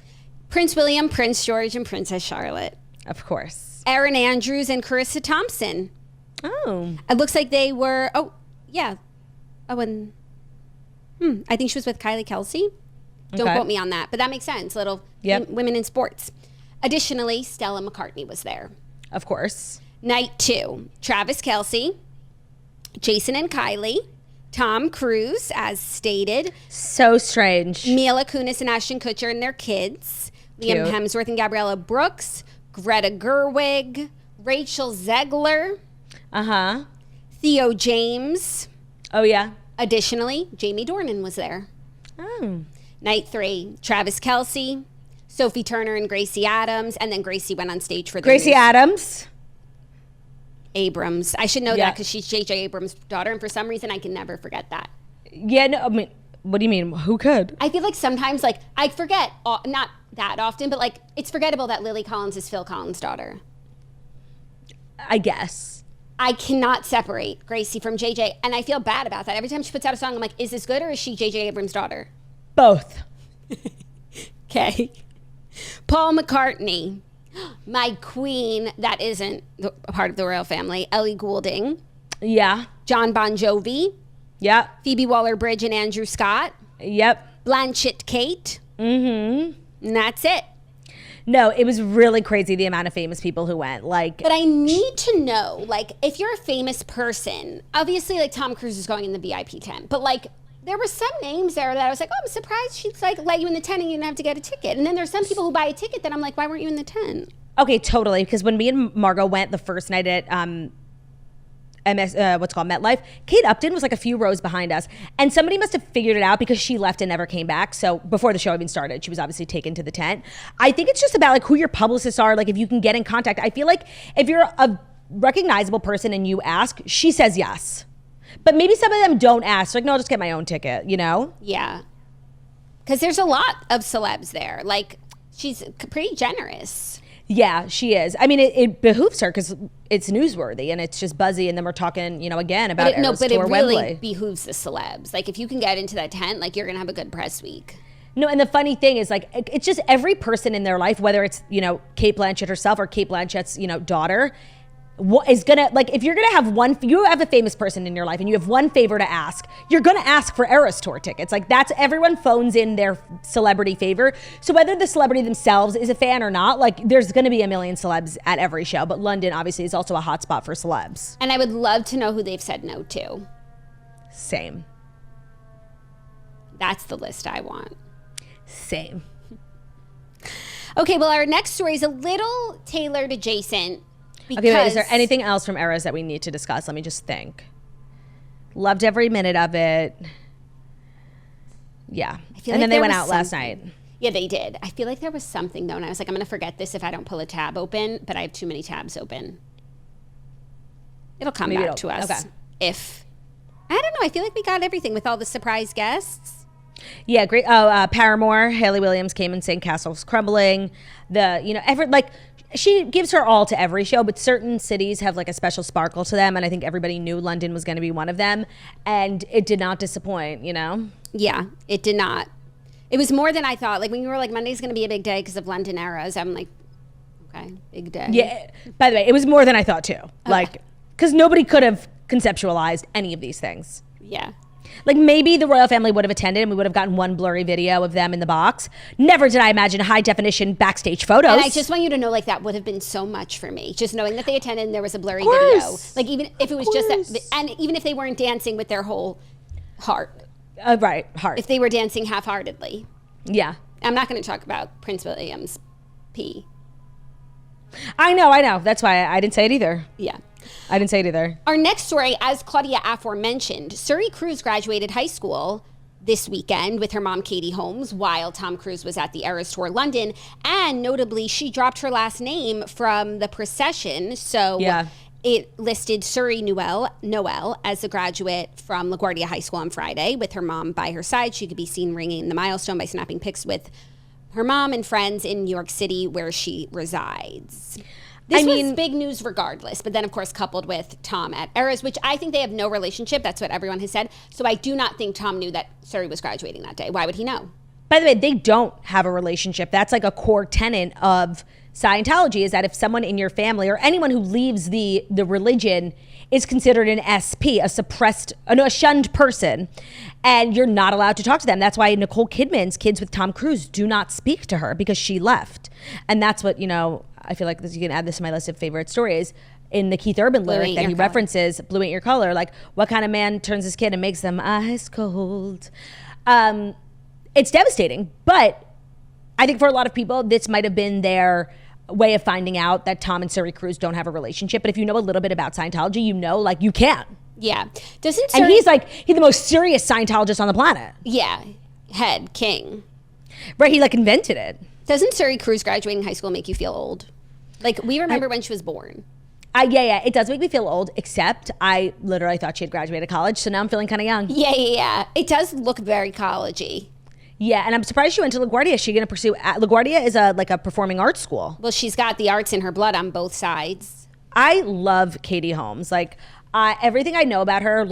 Prince William, Prince George, and Princess Charlotte. Of course. Erin Andrews and Carissa Thompson. Oh. It looks like they were, I think she was with Kylie Kelsey. Don't quote me on that, but that makes sense. Women in sports. Additionally, Stella McCartney was there. Of course. Night 2, Travis Kelce, Jason and Kylie, Tom Cruise, as stated. So strange. Mila Kunis and Ashton Kutcher and their kids. Cute. Liam Hemsworth and Gabriella Brooks. Greta Gerwig. Rachel Zegler. Uh-huh. Theo James. Oh, yeah. Additionally, Jamie Dornan was there. Oh. Night 3, Travis Kelce, Sophie Turner and Gracie Adams. And then Gracie went on stage for the Gracie news. Adams. Abrams. I should know Yeah. that because she's J.J. Abrams' daughter. And for some reason, I can never forget that. Yeah, no, I mean, what do you mean? Who could? I feel like sometimes, like, I forget, not that often, but, like, it's forgettable that Lily Collins is Phil Collins' daughter. I guess. I cannot separate Gracie from JJ, and I feel bad about that. Every time she puts out a song, I'm like, is this good or is she JJ Abrams' daughter? Both. Okay. Paul McCartney, my queen, that isn't a part of the royal family, Ellie Goulding, Yeah. John Bon Jovi, Yep. Phoebe Waller-Bridge and Andrew Scott, Yep. Blanchett Kate, Mm-hmm. and that's it. No, it was really crazy the amount of famous people who went. Like, But I need to know, like, if you're a famous person, obviously, like, Tom Cruise is going in the VIP tent, but, like, there were some names there that I was like, oh, I'm surprised she's, like, let you in the tent and you didn't have to get a ticket. And then there's some people who buy a ticket that I'm like, why weren't you in the tent? okay, totally. Because when me and Margot went the first night at MetLife, Kate Upton was like a few rows behind us, and somebody must have figured it out because she left and never came back. So before the show even started, she was obviously taken to the tent. I think it's just about like who your publicists are, like if you can get in contact. I feel like if you're a recognizable person and you ask, she says yes. But maybe some of them don't ask. Like, no, I'll just get my own ticket, you know? Yeah. Because there's a lot of celebs there. Like, she's pretty generous. Yeah, she is. I mean, it behooves her because it's newsworthy and it's just buzzy. And then we're talking, you know, again about Eras But it Tour really Wembley. behooves the celebs. Like, if you can get into that tent, like, you're going to have a good press week. No, and the funny thing is, like, it's just every person in their life, whether it's, you know, Kate Blanchett herself or Kate Blanchett's, you know, daughter, what is gonna, like, if you're gonna have one, you have a famous person in your life and you have one favor to ask, you're gonna ask for Eras Tour tickets. Like, that's, everyone phones in their celebrity favor. So whether the celebrity themselves is a fan or not, like, there's gonna be a million celebs at every show. But London, obviously, is also a hotspot for celebs. And I would love to know who they've said no to. Same. That's the list I want. Same. Okay, well, our next story is a little tailored adjacent. Because Okay, wait, is there anything else from Eras that we need to discuss? Let me just think. Loved every minute of it. Yeah. And then they went out last night. Yeah, they did. I feel like there was something, though, and I was like, I'm going to forget this if I don't pull a tab open, but I have too many tabs open. It'll come back to us. Okay. If, I don't know, I feel like we got everything with all the surprise guests. Yeah, great. Oh, Paramore, Haley Williams came and sang Castles Crumbling. She gives her all to every show, but certain cities have like a special sparkle to them, and I think everybody knew London was going to be one of them, and it did not disappoint, you know? Yeah, it did not. It was more than I thought. Like, when you were like, Monday's going to be a big day because of London Eras, I'm like, okay, big day. Yeah, by the way, it was more than I thought too. Like, because nobody could have conceptualized any of these things. Yeah. Like, maybe the royal family would have attended and we would have gotten one blurry video of them in the box. Never did I imagine high definition backstage photos. And I just want you to know, like, that would have been so much for me. Just knowing that they attended and there was a blurry video. Like, even if it was just that, and even if they weren't dancing with their whole heart. Right, heart. If they were dancing half-heartedly. Yeah. I'm not going to talk about Prince William's pee. I know. That's why I didn't say it either. Yeah. I didn't say it either. Our next story, as Claudia aforementioned, Suri Cruise graduated high school this weekend with her mom, Katie Holmes, while Tom Cruise was at the Eras Tour London. And notably, she dropped her last name from the procession. So it listed Suri Noel as a graduate from LaGuardia High School on Friday with her mom by her side. She could be seen ringing the milestone by snapping pics with her mom and friends in New York City, where she resides. This was big news regardless, but then, of course, coupled with Tom at Eras, which I think they have no relationship. That's what everyone has said. So I do not think Tom knew that Suri was graduating that day. Why would he know? By the way, they don't have a relationship. That's like a core tenet of Scientology is that if someone in your family or anyone who leaves the religion is considered an SP, a shunned person, and you're not allowed to talk to them. That's why Nicole Kidman's kids with Tom Cruise do not speak to her because she left. And that's what, I feel like you can add this to my list of favorite stories. In the Keith Urban lyric that he references, Blue Ain't Your Color, like what kind of man turns his kid and makes them ice cold? It's devastating, but I think for a lot of people, this might have been their way of finding out that Tom and Suri Cruise don't have a relationship. But if you know a little bit about Scientology, like you can. Yeah. And he's the most serious Scientologist on the planet. Yeah. Head king. Right. He invented it. Doesn't Suri Cruise graduating high school make you feel old? We remember when she was born. Yeah. It does make me feel old, except I literally thought she had graduated college. So now I'm feeling kind of young. Yeah. It does look very college-y. Yeah, and I'm surprised she went to LaGuardia. Is she going to pursue... LaGuardia is a performing arts school. Well, she's got the arts in her blood on both sides. I love Katie Holmes. Everything I know about her,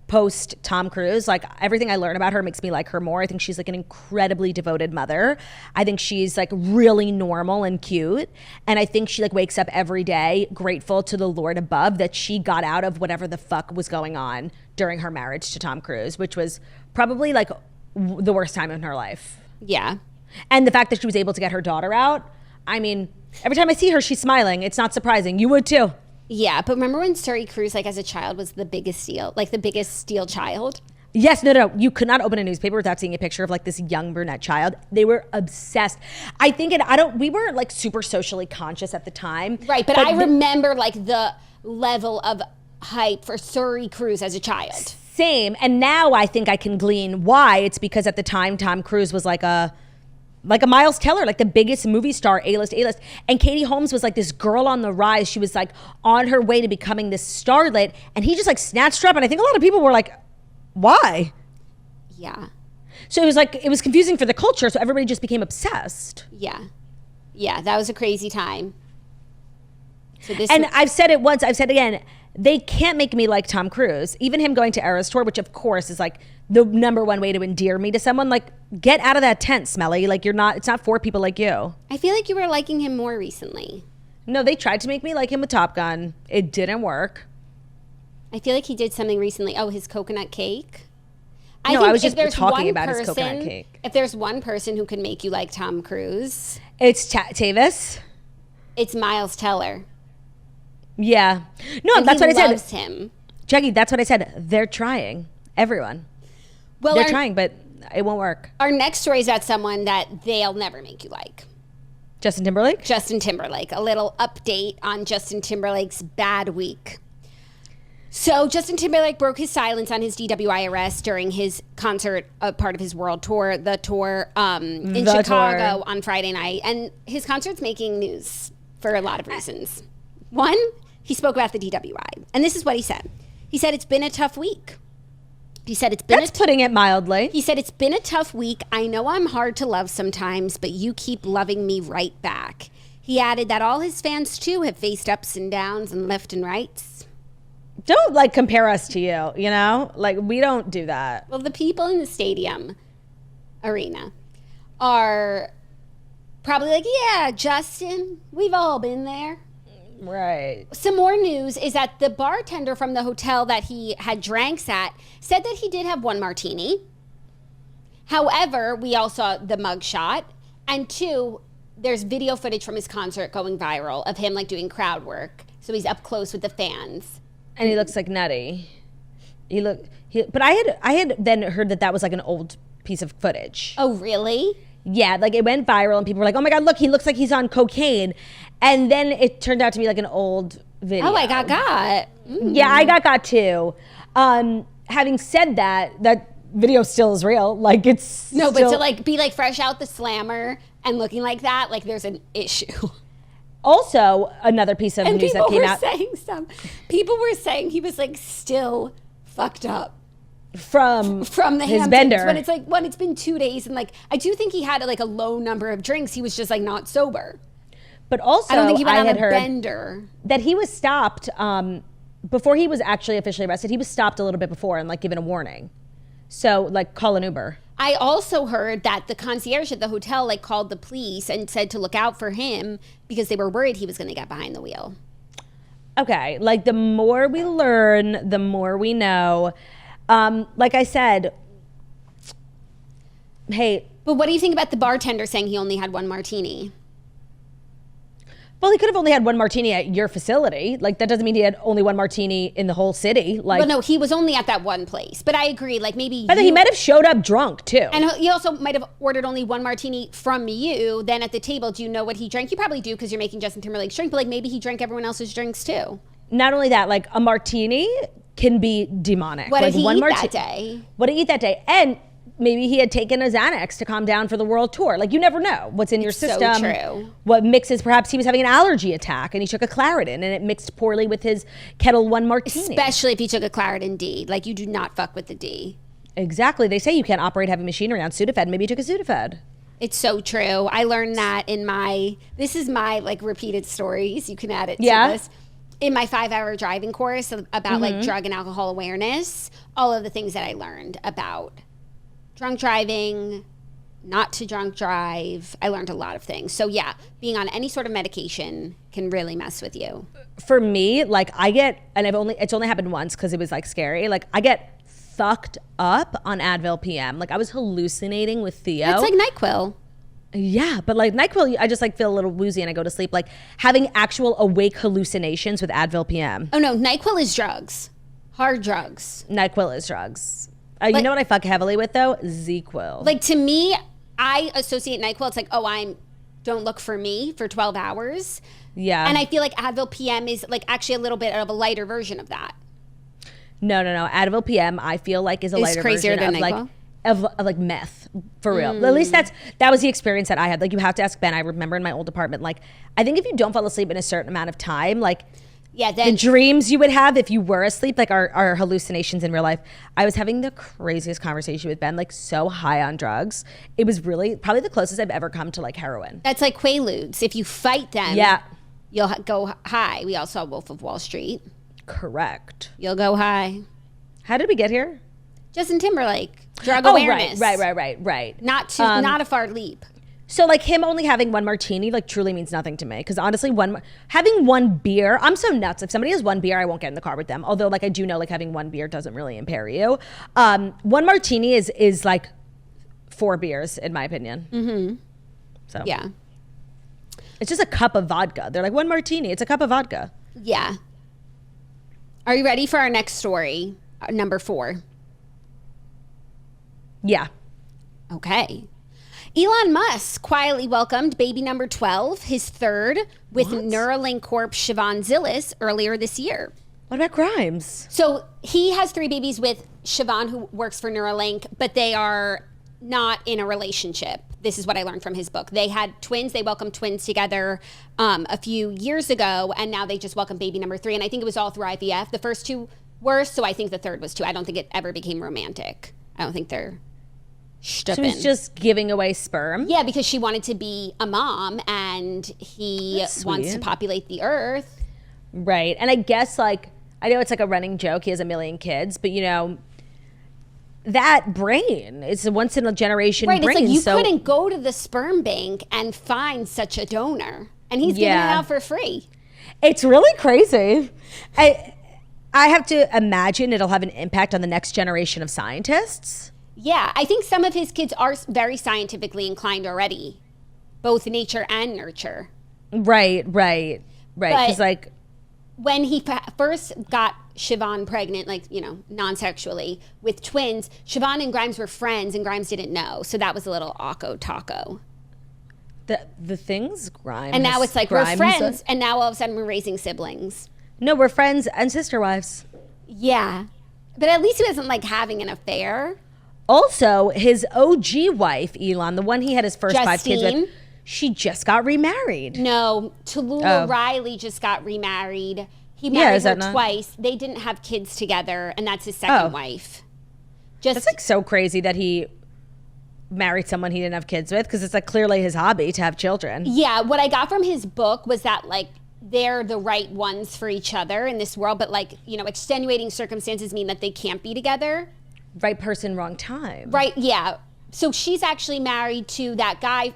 post Tom Cruise, everything I learn about her makes me like her more. I think she's an incredibly devoted mother. I think she's really normal and cute. And I think she wakes up every day grateful to the Lord above that she got out of whatever the fuck was going on during her marriage to Tom Cruise, which was probably the worst time in her life. Yeah. And the fact that she was able to get her daughter out, I mean, every time I see her, she's smiling. It's not surprising. You would too. Yeah, but remember when Suri Cruise, as a child, was the biggest steal, the biggest steal child? Yes, no. You could not open a newspaper without seeing a picture of this young brunette child. They were obsessed. I think, we weren't super socially conscious at the time. Right, but I remember the level of hype for Suri Cruise as a child. Same. And now I think I can glean why. It's because at the time Tom Cruise was like a Miles Teller, the biggest movie star, A-list. And Katie Holmes was this girl on the rise. She was on her way to becoming this starlet, and he just snatched her up. And I think a lot of people were why? Yeah. So it was confusing for the culture. So everybody just became obsessed. Yeah. Yeah. That was a crazy time. I've said it once, I've said it again. They can't make me like Tom Cruise. Even him going to Eras Tour, which of course is the number one way to endear me to someone. Get out of that tent, Smelly. It's not for people like you. I feel like you were liking him more recently. No, they tried to make me like him with Top Gun. It didn't work. I feel like he did something recently. Oh, his coconut cake? I was just talking about his coconut cake. If there's one person who could make you like Tom Cruise, it's Tavis. It's Miles Teller. Yeah. No, that's what I said. He loves him. Jackie, that's what I said. They're trying. Everyone. Well, they're trying, but it won't work. Our next story is about someone that they'll never make you like. Justin Timberlake? Justin Timberlake. A little update on Justin Timberlake's bad week. So Justin Timberlake broke his silence on his DWI arrest during his concert, part of his world tour, in Chicago on Friday night. And his concert's making news for a lot of reasons. One, he spoke about the DWI. And this is what he said. He said, it's been a tough week. He said, That's putting it mildly. He said, it's been a tough week. I know I'm hard to love sometimes, but you keep loving me right back. He added that all his fans, too, have faced ups and downs and left and rights. Don't, compare us to you, we don't do that. Well, the people in the stadium arena are probably yeah, Justin, we've all been there. Right. Some more news is that the bartender from the hotel that he had drinks at said that he did have one martini. However, we all saw the mugshot. And two, there's video footage from his concert going viral of him doing crowd work. So he's up close with the fans. And he looks nutty. But I had then heard that was an old piece of footage. Oh, really? Yeah, it went viral and people were oh my God, look, he looks like he's on cocaine. And then it turned out to be an old video. Oh, I got. Yeah, I got too. Having said that video still is real. It's no, but to be fresh out the slammer and looking like that, there's an issue. Also, another piece of news that came out. People were saying he was still fucked up. From the his Hamptons, bender. When it's been 2 days and I do think he had a low number of drinks. He was just not sober. But also, I don't think he went I on had a heard bender. That he was stopped before he was actually officially arrested. He was stopped a little bit before and given a warning. So call an Uber. I also heard that the concierge at the hotel like called the police and said to look out for him because they were worried he was going to get behind the wheel. Okay, like the more we learn, the more we know. Like I said, hey. But what do you think about the bartender saying he only had one martini? Well, he could have only had one martini at your facility. Like, that doesn't mean he had only one martini in the whole city. Like, well, no, he was only at that one place. But I agree, like maybe but he might have showed up drunk too. And he also might have ordered only one martini from you. Then at the table, do you know what he drank? You probably do because you're making Justin Timberlake's drink. But like maybe he drank everyone else's drinks too. Not only that, like a martini can be demonic. What like, did he eat that day? What did he eat that day? And maybe he had taken a Xanax to calm down for the world tour. Like, you never know what's in your system. So true. What mixes, perhaps he was having an allergy attack and he took a Claritin and it mixed poorly with his Kettle One martini. Especially if he took a Claritin D. Like, you do not fuck with the D. Exactly. They say you can't operate heavy machinery on Sudafed. Maybe he took a Sudafed. It's so true. I learned that in this is my like repeated stories. You can add it to this. In my 5-hour driving course about like drug and alcohol awareness, all of the things that I learned about drunk driving, not to drunk drive. I learned a lot of things. So yeah, being on any sort of medication can really mess with you. For me, like I get, and it's only happened once because it was like scary. Like I get fucked up on Advil PM. Like I was hallucinating with Theo. It's like NyQuil. Yeah, but like NyQuil, I just like feel a little woozy and I go to sleep. Like having actual awake hallucinations with Advil PM. Oh no, NyQuil is drugs. Hard drugs. NyQuil is drugs. You know what I fuck heavily with though? ZQuil. Like to me, I associate NyQuil. It's like, oh, don't look for me for 12 hours. Yeah. And I feel like Advil PM is like actually a little bit of a lighter version of that. No. Advil PM, I feel like is a lighter crazier version than of NyQuil? Of like meth, for real. At least that was the experience that I had. Like you have to ask Ben. I remember in my old apartment, like I think if you don't fall asleep in a certain amount of time, like the dreams you would have if you were asleep, like are hallucinations in real life. I was having the craziest conversation with Ben, like so high on drugs. It was really probably the closest I've ever come to like heroin. That's like Quaaludes. If you fight them, you'll go high. We all saw Wolf of Wall Street. Correct. You'll go high. How did we get here? Justin Timberlake. Drug awareness. Right. Not a far leap. So like him only having one martini like truly means nothing to me because honestly having one beer, I'm so nuts. If somebody has one beer, I won't get in the car with them. Although like I do know like having one beer doesn't really impair you. One martini is like 4 beers in my opinion. Mm-hmm. So yeah, it's just a cup of vodka. They're like one martini. It's a cup of vodka. Yeah. Are you ready for our next story? Number 4. Yeah. Okay. Elon Musk quietly welcomed baby number 12, his third, with Neuralink Corp Shivon Zilis earlier this year. What about Grimes? So he has 3 babies with Shivon, who works for Neuralink, but they are not in a relationship. This is what I learned from his book. They had twins. They welcomed twins together a few years ago, and now they just welcomed baby number 3. And I think it was all through IVF. The first 2 were, so I think the third was too. I don't think it ever became romantic. I don't think they're So he's just giving away sperm? Yeah, because she wanted to be a mom and he wants to populate the earth. Right. And I guess like, I know it's like a running joke. He has 1 million kids, but you know, that brain is a once in a generation brain. Right. It's like you couldn't go to the sperm bank and find such a donor. And he's giving it out for free. It's really crazy. I have to imagine it'll have an impact on the next generation of scientists. Yeah, I think some of his kids are very scientifically inclined already, both nature and nurture. Right. Because like when he first got Shivon pregnant, like, you know, non-sexually with twins, Shivon and Grimes were friends and Grimes didn't know. So that was a little taco. The things Grimes. And now it's like we're friends and now all of a sudden we're raising siblings. No, we're friends and sister wives. Yeah. But at least he wasn't like having an affair. Also, his OG wife, Elon, the one he had his first Justine. 5 kids with, she just got remarried. No, Tallulah Riley just got remarried. He married her twice. They didn't have kids together, and that's his second wife. That's like so crazy that he married someone he didn't have kids with, because it's like clearly his hobby to have children. Yeah, what I got from his book was that like they're the right ones for each other in this world, but like, you know, extenuating circumstances mean that they can't be together. Right person, wrong time. Right, yeah. So she's actually married to that guy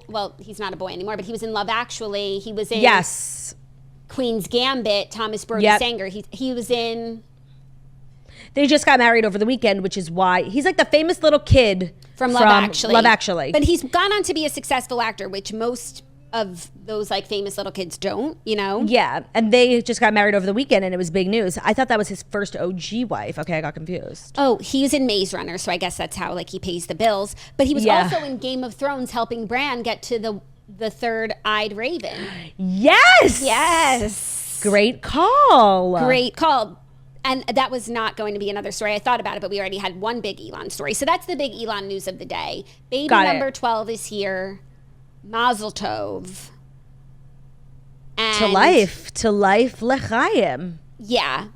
well, he's not a boy anymore, but he was in Love Actually. He was in Yes. Queen's Gambit, Thomas Brody Yep. Sanger. He was in... They just got married over the weekend, which is why he's like the famous little kid From Love Actually. Love Actually. But he's gone on to be a successful actor, which most of those like famous little kids don't, you know? Yeah, and they just got married over the weekend, and it was big news. I thought that was his first OG wife. Okay, I got confused. Oh, he was in Maze Runner, so I guess that's how like he pays the bills. But he was also in Game of Thrones helping Bran get to the third-eyed raven. Yes! Yes. Great call. Great call. And that was not going to be another story. I thought about it, but we already had one big Elon story. So that's the big Elon news of the day. Baby number 12 is here. Mazel tov. To life, l'chaim. Yeah.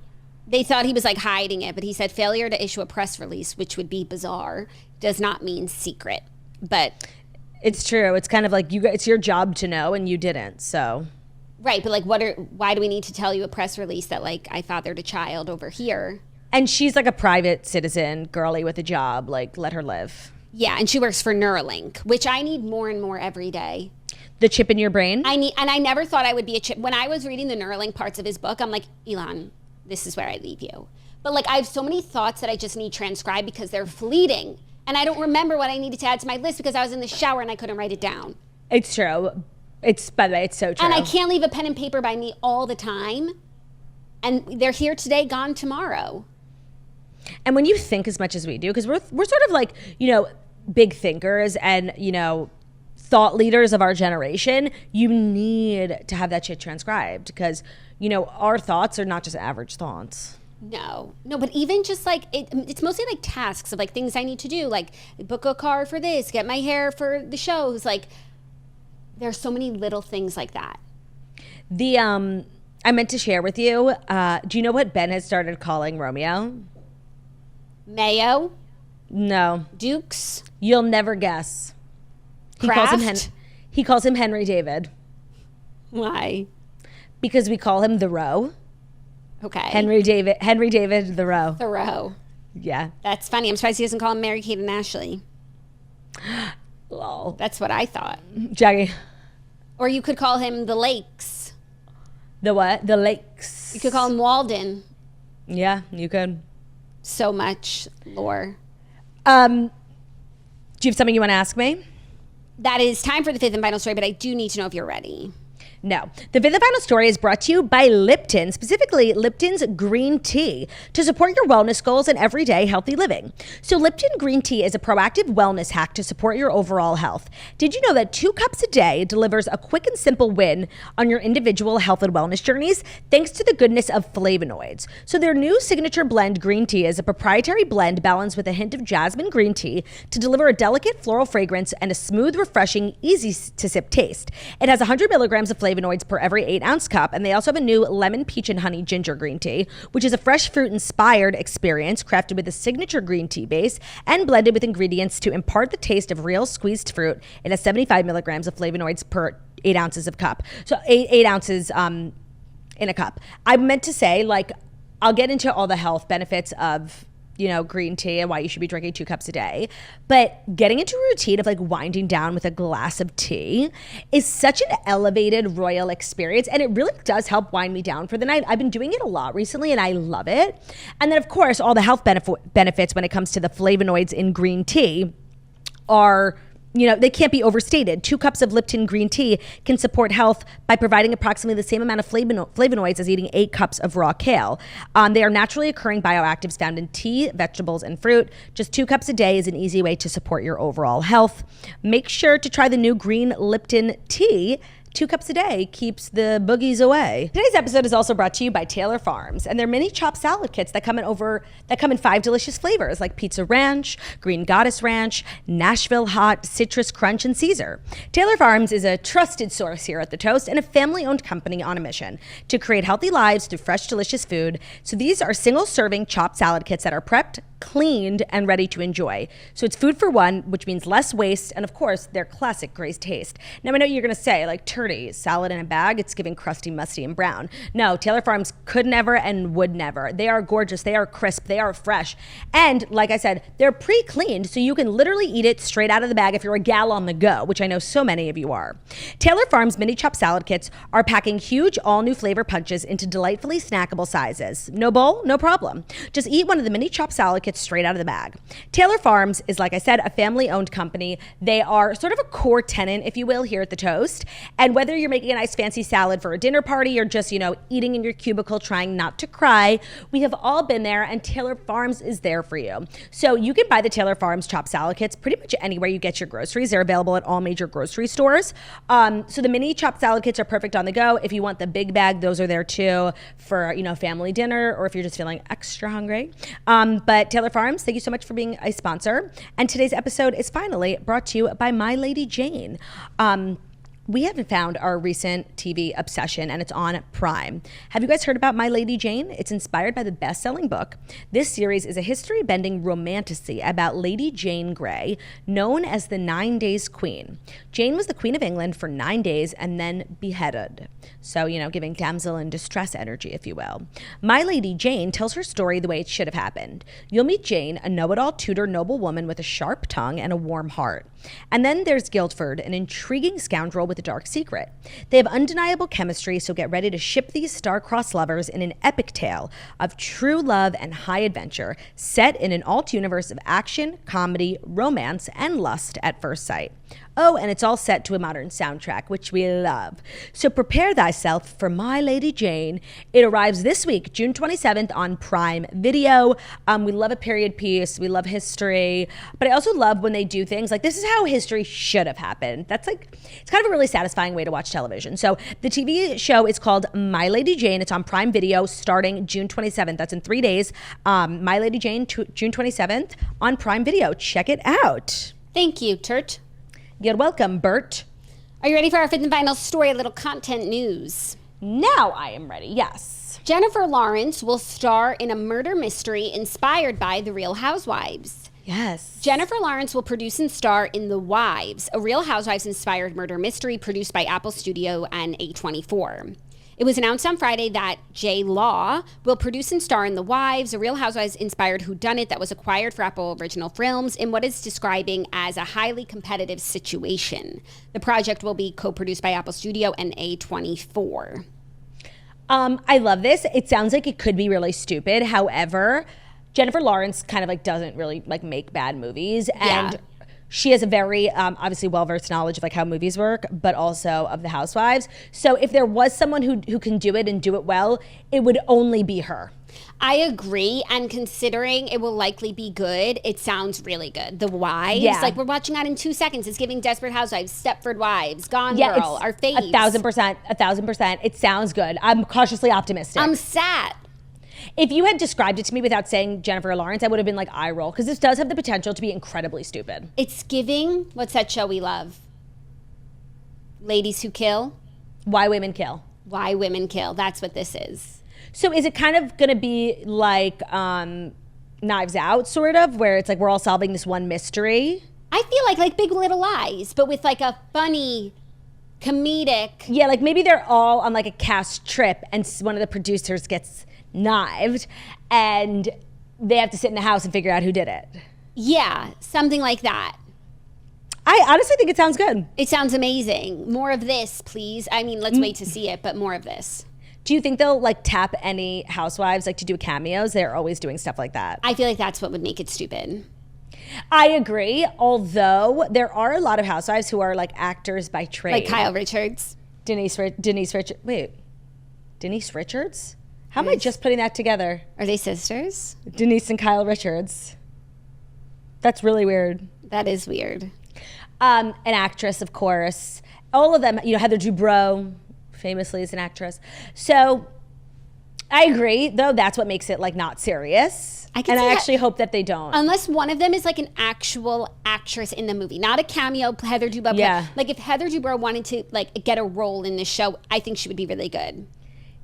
They thought he was like hiding it, but he said failure to issue a press release, which would be bizarre, does not mean secret. But it's true. It's kind of like it's your job to know, and you didn't. So right, but like, why do we need to tell you a press release that like I fathered a child over here? And she's like a private citizen, girly with a job. Like, let her live. Yeah, and she works for Neuralink, which I need more and more every day. The chip in your brain? And I never thought I would be a chip. When I was reading the Neuralink parts of his book, I'm like, Elon, this is where I leave you. But like, I have so many thoughts that I just need transcribed because they're fleeting. And I don't remember what I needed to add to my list because I was in the shower and I couldn't write it down. It's true. By the way, it's so true. And I can't leave a pen and paper by me all the time. And they're here today, gone tomorrow. And when you think as much as we do, because we're sort of like, big thinkers and, thought leaders of our generation, you need to have that shit transcribed because, our thoughts are not just average thoughts. No, but even just like, it's mostly like tasks of like things I need to do, like book a car for this, get my hair for the shows. Like, there's so many little things like that. I meant to share with you, do you know what Ben has started calling Romeo? Mayo? No. Dukes? You'll never guess. He calls him Henry David. Why? Because we call him the Row. Okay. Henry David the Row. The Row. Yeah. That's funny. I'm surprised he doesn't call him Mary Kate and Ashley. Lol. That's what I thought. Jackie. Or you could call him the Lakes. The what? The Lakes. You could call him Walden. Yeah, you could. So much lore. Do you have something you want to ask me? That is time for the fifth and final story, but I do need to know if you're ready. No. The fifth and final story is brought to you by Lipton, specifically Lipton's green tea, to support your wellness goals and everyday healthy living. So Lipton green tea is a proactive wellness hack to support your overall health. Did you know that 2 cups a day delivers a quick and simple win on your individual health and wellness journeys thanks to the goodness of flavonoids? So their new signature blend green tea is a proprietary blend balanced with a hint of jasmine green tea to deliver a delicate floral fragrance and a smooth, refreshing, easy to sip taste. It has 100 milligrams of flavonoids per every 8-ounce cup, and they also have a new lemon, peach, and honey ginger green tea, which is a fresh fruit-inspired experience crafted with a signature green tea base and blended with ingredients to impart the taste of real squeezed fruit. It has 75 milligrams of flavonoids per 8 ounces of cup. So 8 ounces in a cup. I meant to say, like, I'll get into all the health benefits of green tea and why you should be drinking 2 cups a day. But getting into a routine of like winding down with a glass of tea is such an elevated royal experience. And it really does help wind me down for the night. I've been doing it a lot recently and I love it. And then of course, all the health benefits when it comes to the flavonoids in green tea are, they can't be overstated. 2 cups of Lipton green tea can support health by providing approximately the same amount of flavonoids as eating 8 cups of raw kale. They are naturally occurring bioactives found in tea, vegetables, and fruit. Just 2 cups a day is an easy way to support your overall health. Make sure to try the new green Lipton tea. 2 cups a day keeps the boogies away. Today's episode is also brought to you by Taylor Farms and their mini chopped salad kits that come in 5 delicious flavors like Pizza Ranch, Green Goddess Ranch, Nashville Hot, Citrus Crunch, and Caesar. Taylor Farms is a trusted source here at The Toast and a family-owned company on a mission to create healthy lives through fresh, delicious food. So these are single-serving chopped salad kits that are prepped, cleaned and ready to enjoy. So it's food for one, which means less waste, and of course, their classic Gray's taste. Now, I know you're going to say, like, turdy, salad in a bag, it's giving crusty, musty, and brown. No, Taylor Farms could never and would never. They are gorgeous, they are crisp, they are fresh, and like I said, they're pre-cleaned, so you can literally eat it straight out of the bag if you're a gal on the go, which I know so many of you are. Taylor Farms mini chop salad kits are packing huge, all-new flavor punches into delightfully snackable sizes. No bowl? No problem. Just eat one of the mini chop salad kits straight out of the bag. Taylor Farms is, like I said, a family-owned company. They are sort of a core tenant, if you will, here at The Toast. And whether you're making a nice fancy salad for a dinner party or just, eating in your cubicle trying not to cry, we have all been there, and Taylor Farms is there for you. So you can buy the Taylor Farms chopped salad kits pretty much anywhere you get your groceries. They're available at all major grocery stores. So the mini chopped salad kits are perfect on the go. If you want the big bag, those are there too for, family dinner, or if you're just feeling extra hungry. But Taylor Farms, thank you so much for being a sponsor. And today's episode is finally brought to you by My Lady Jane. We haven't found our recent TV obsession, and it's on Prime. Have you guys heard about My Lady Jane? It's inspired by the best-selling book. This series is a history-bending romantasy about Lady Jane Grey, known as the 9 Days Queen. Jane was the Queen of England for 9 days and then beheaded. So, giving damsel in distress energy, if you will. My Lady Jane tells her story the way it should have happened. You'll meet Jane, a know-it-all Tudor noblewoman with a sharp tongue and a warm heart. And then there's Guildford, an intriguing scoundrel with a dark secret. They have undeniable chemistry, so get ready to ship these star-crossed lovers in an epic tale of true love and high adventure, set in an alt universe of action, comedy, romance, and lust at first sight. Oh, and it's all set to a modern soundtrack, which we love. So prepare thyself for My Lady Jane. It arrives this week, June 27th on Prime Video. We love a period piece. We love history. But I also love when they do things like, this is how history should have happened. It's kind of a really satisfying way to watch television. So the TV show is called My Lady Jane. It's on Prime Video starting June 27th. That's in 3 days. My Lady Jane, June 27th on Prime Video. Check it out. Thank you, Turt. You're welcome, Bert. Are you ready for our fifth and final story, a little content news? Now I am ready, yes. Jennifer Lawrence will star in a murder mystery inspired by The Real Housewives. Yes. Jennifer Lawrence will produce and star in The Wives, a Real Housewives-inspired murder mystery produced by Apple Studio and A24. It was announced on Friday that J. Law will produce and star in The Wives, a Real Housewives-inspired whodunit that was acquired for Apple Original Films in what it's describing as a highly competitive situation. The project will be co-produced by Apple Studio and A24. I love this. It sounds like it could be really stupid. However, Jennifer Lawrence kind of doesn't really make bad movies. And she has a very obviously well-versed knowledge of how movies work, but also of the Housewives. So if there was someone who can do it and do it well, it would only be her. I agree, and considering it will likely be good, it sounds really good. The Wives, we're watching that in 2 seconds. It's giving Desperate Housewives, Stepford Wives, Gone Girl, our faves. 1,000%. It sounds good. I'm cautiously optimistic. I'm sad. If you had described it to me without saying Jennifer Lawrence, I would have been like, eye roll, because this does have the potential to be incredibly stupid. It's giving, what's that show we love? Ladies Who Kill? Why Women Kill. Why Women Kill. That's what this is. So is it kind of going to be like Knives Out, sort of, where it's we're all solving this one mystery? I feel like Big Little Lies, but with a funny, comedic... Yeah, maybe they're all on a cast trip, and one of the producers gets knived, and they have to sit in the house and figure out who did it. Yeah, something like that. I honestly think it sounds good. It sounds amazing. More of this, please. I mean, let's wait to see it, but more of this. Do you think they'll tap any housewives to do cameos? They're always doing stuff like that. I feel like that's what would make it stupid. I agree, although there are a lot of housewives who are actors by trade. Like Kyle Richards. Denise Richards. Wait, Denise Richards? How am I just putting that together? Are they sisters? Denise and Kyle Richards. That's really weird. That is weird. An actress, of course. All of them, Heather Dubrow famously is an actress. So I agree, though that's what makes it not serious. I actually hope that they don't. Unless one of them is an actual actress in the movie, not a cameo Heather Dubrow. Yeah. If Heather Dubrow wanted to get a role in this show, I think she would be really good.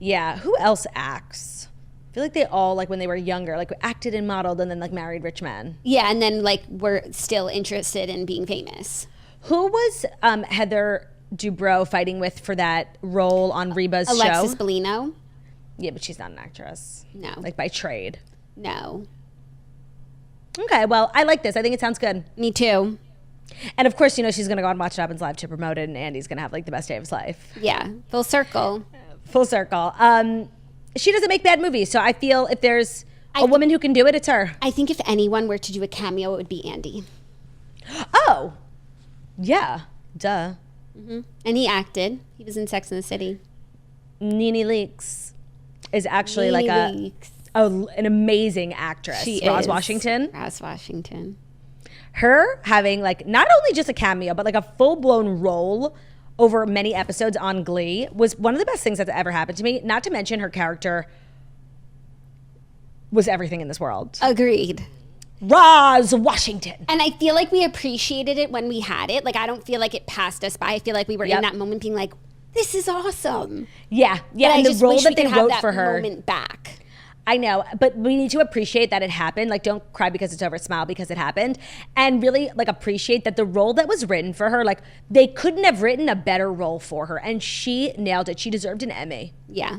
Yeah. Who else acts? feel like they all, like when they were younger, like acted and modeled and then like married rich men. Yeah, and then like were still interested in being famous. Who was Heather Dubrow fighting with for that role on Reba's show? Alexis Bellino. Yeah, but she's not an actress. No. Like by trade. No. Okay, well, I like this. I think it sounds good. Me too. And of course, you know, she's going to go on Watch What Happens Live to promote it, and Andy's going to have like the best day of his life. Yeah, full circle. Full circle. She doesn't make bad movies, so I feel if there's a woman who can do it, it's her. I think if anyone were to do a cameo, it would be Andy. Oh, yeah, duh. Mm-hmm. And he acted. He was in Sex and the City. Nene Leakes is actually Nene Leakes. An amazing actress. She Roz is. Washington. Roz Washington. Her having like not only just a cameo, but like a full-blown role over many episodes on Glee was one of the best things that's ever happened to me. Not to mention her character was everything in this world. Agreed. Roz Washington. And I feel like we appreciated it when we had it. Like, I don't feel like it passed us by. I feel like we were in that moment being like, this is awesome. Yeah. Yeah. But and I the just role wish that we they could have wrote that for her. moment back. I know, but we need to appreciate that it happened. Like, don't cry because it's over, smile because it happened. And really, like, appreciate that the role that was written for her, like, they couldn't have written a better role for her. And she nailed it. She deserved an Emmy. Yeah.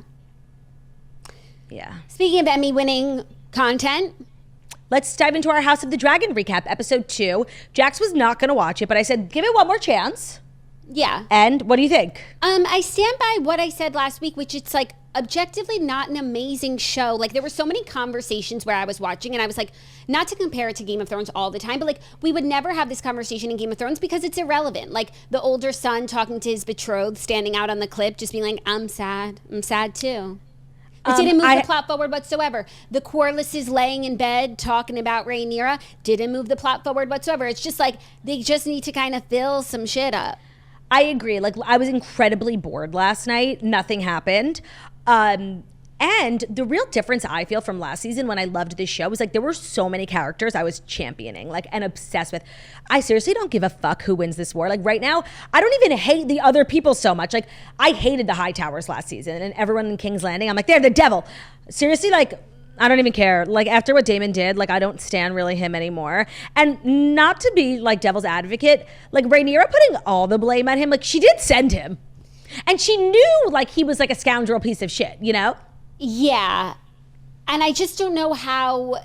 Yeah. Speaking of Emmy-winning content, let's dive into our House of the Dragon recap, episode 2. Jax was not going to watch it, but I said, give it one more chance. Yeah. And what do you think? I stand by what I said last week, which it's like objectively not an amazing show. Like, there were so many conversations where I was watching and I was like, not to compare it to Game of Thrones all the time, but like we would never have this conversation in Game of Thrones because it's irrelevant. Like the older son talking to his betrothed, standing out on the cliff, just being like, I'm sad too. It didn't move the plot forward whatsoever. The Corliss laying in bed talking about Rhaenyra didn't move the plot forward whatsoever. It's just like they just need to kind of fill some shit up. I agree. Like, I was incredibly bored last night. Nothing happened. And the real difference I feel from last season when I loved this show was like there were so many characters I was championing, like, and obsessed with. I seriously don't give a fuck who wins this war. Like right now, I don't even hate the other people so much. Like I hated the Hightowers last season and everyone in King's Landing. I'm like, they're the devil. Seriously, like I don't even care. Like after what Damon did, like I don't stand really him anymore. And not to be like devil's advocate, like Rhaenyra putting all the blame on him, like she did send him. And she knew like he was like a scoundrel piece of shit, you know? Yeah. And I just don't know how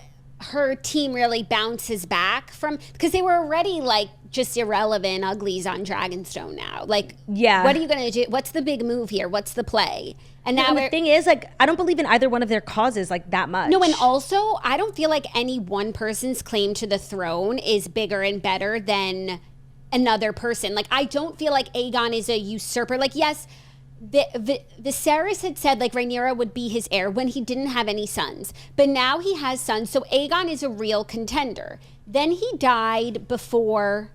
her team really bounces back from, because they were already like just irrelevant uglies on Dragonstone now. Like, yeah, what are you going to do? What's the big move here? What's the play? And now the thing is, like, I don't believe in either one of their causes like that much. No, and also, I don't feel like any one person's claim to the throne is bigger and better than another person. Like, I don't feel like Aegon is a usurper. Like, yes, Viserys had said like Rhaenyra would be his heir when he didn't have any sons, but now he has sons, so Aegon is a real contender. Then he died before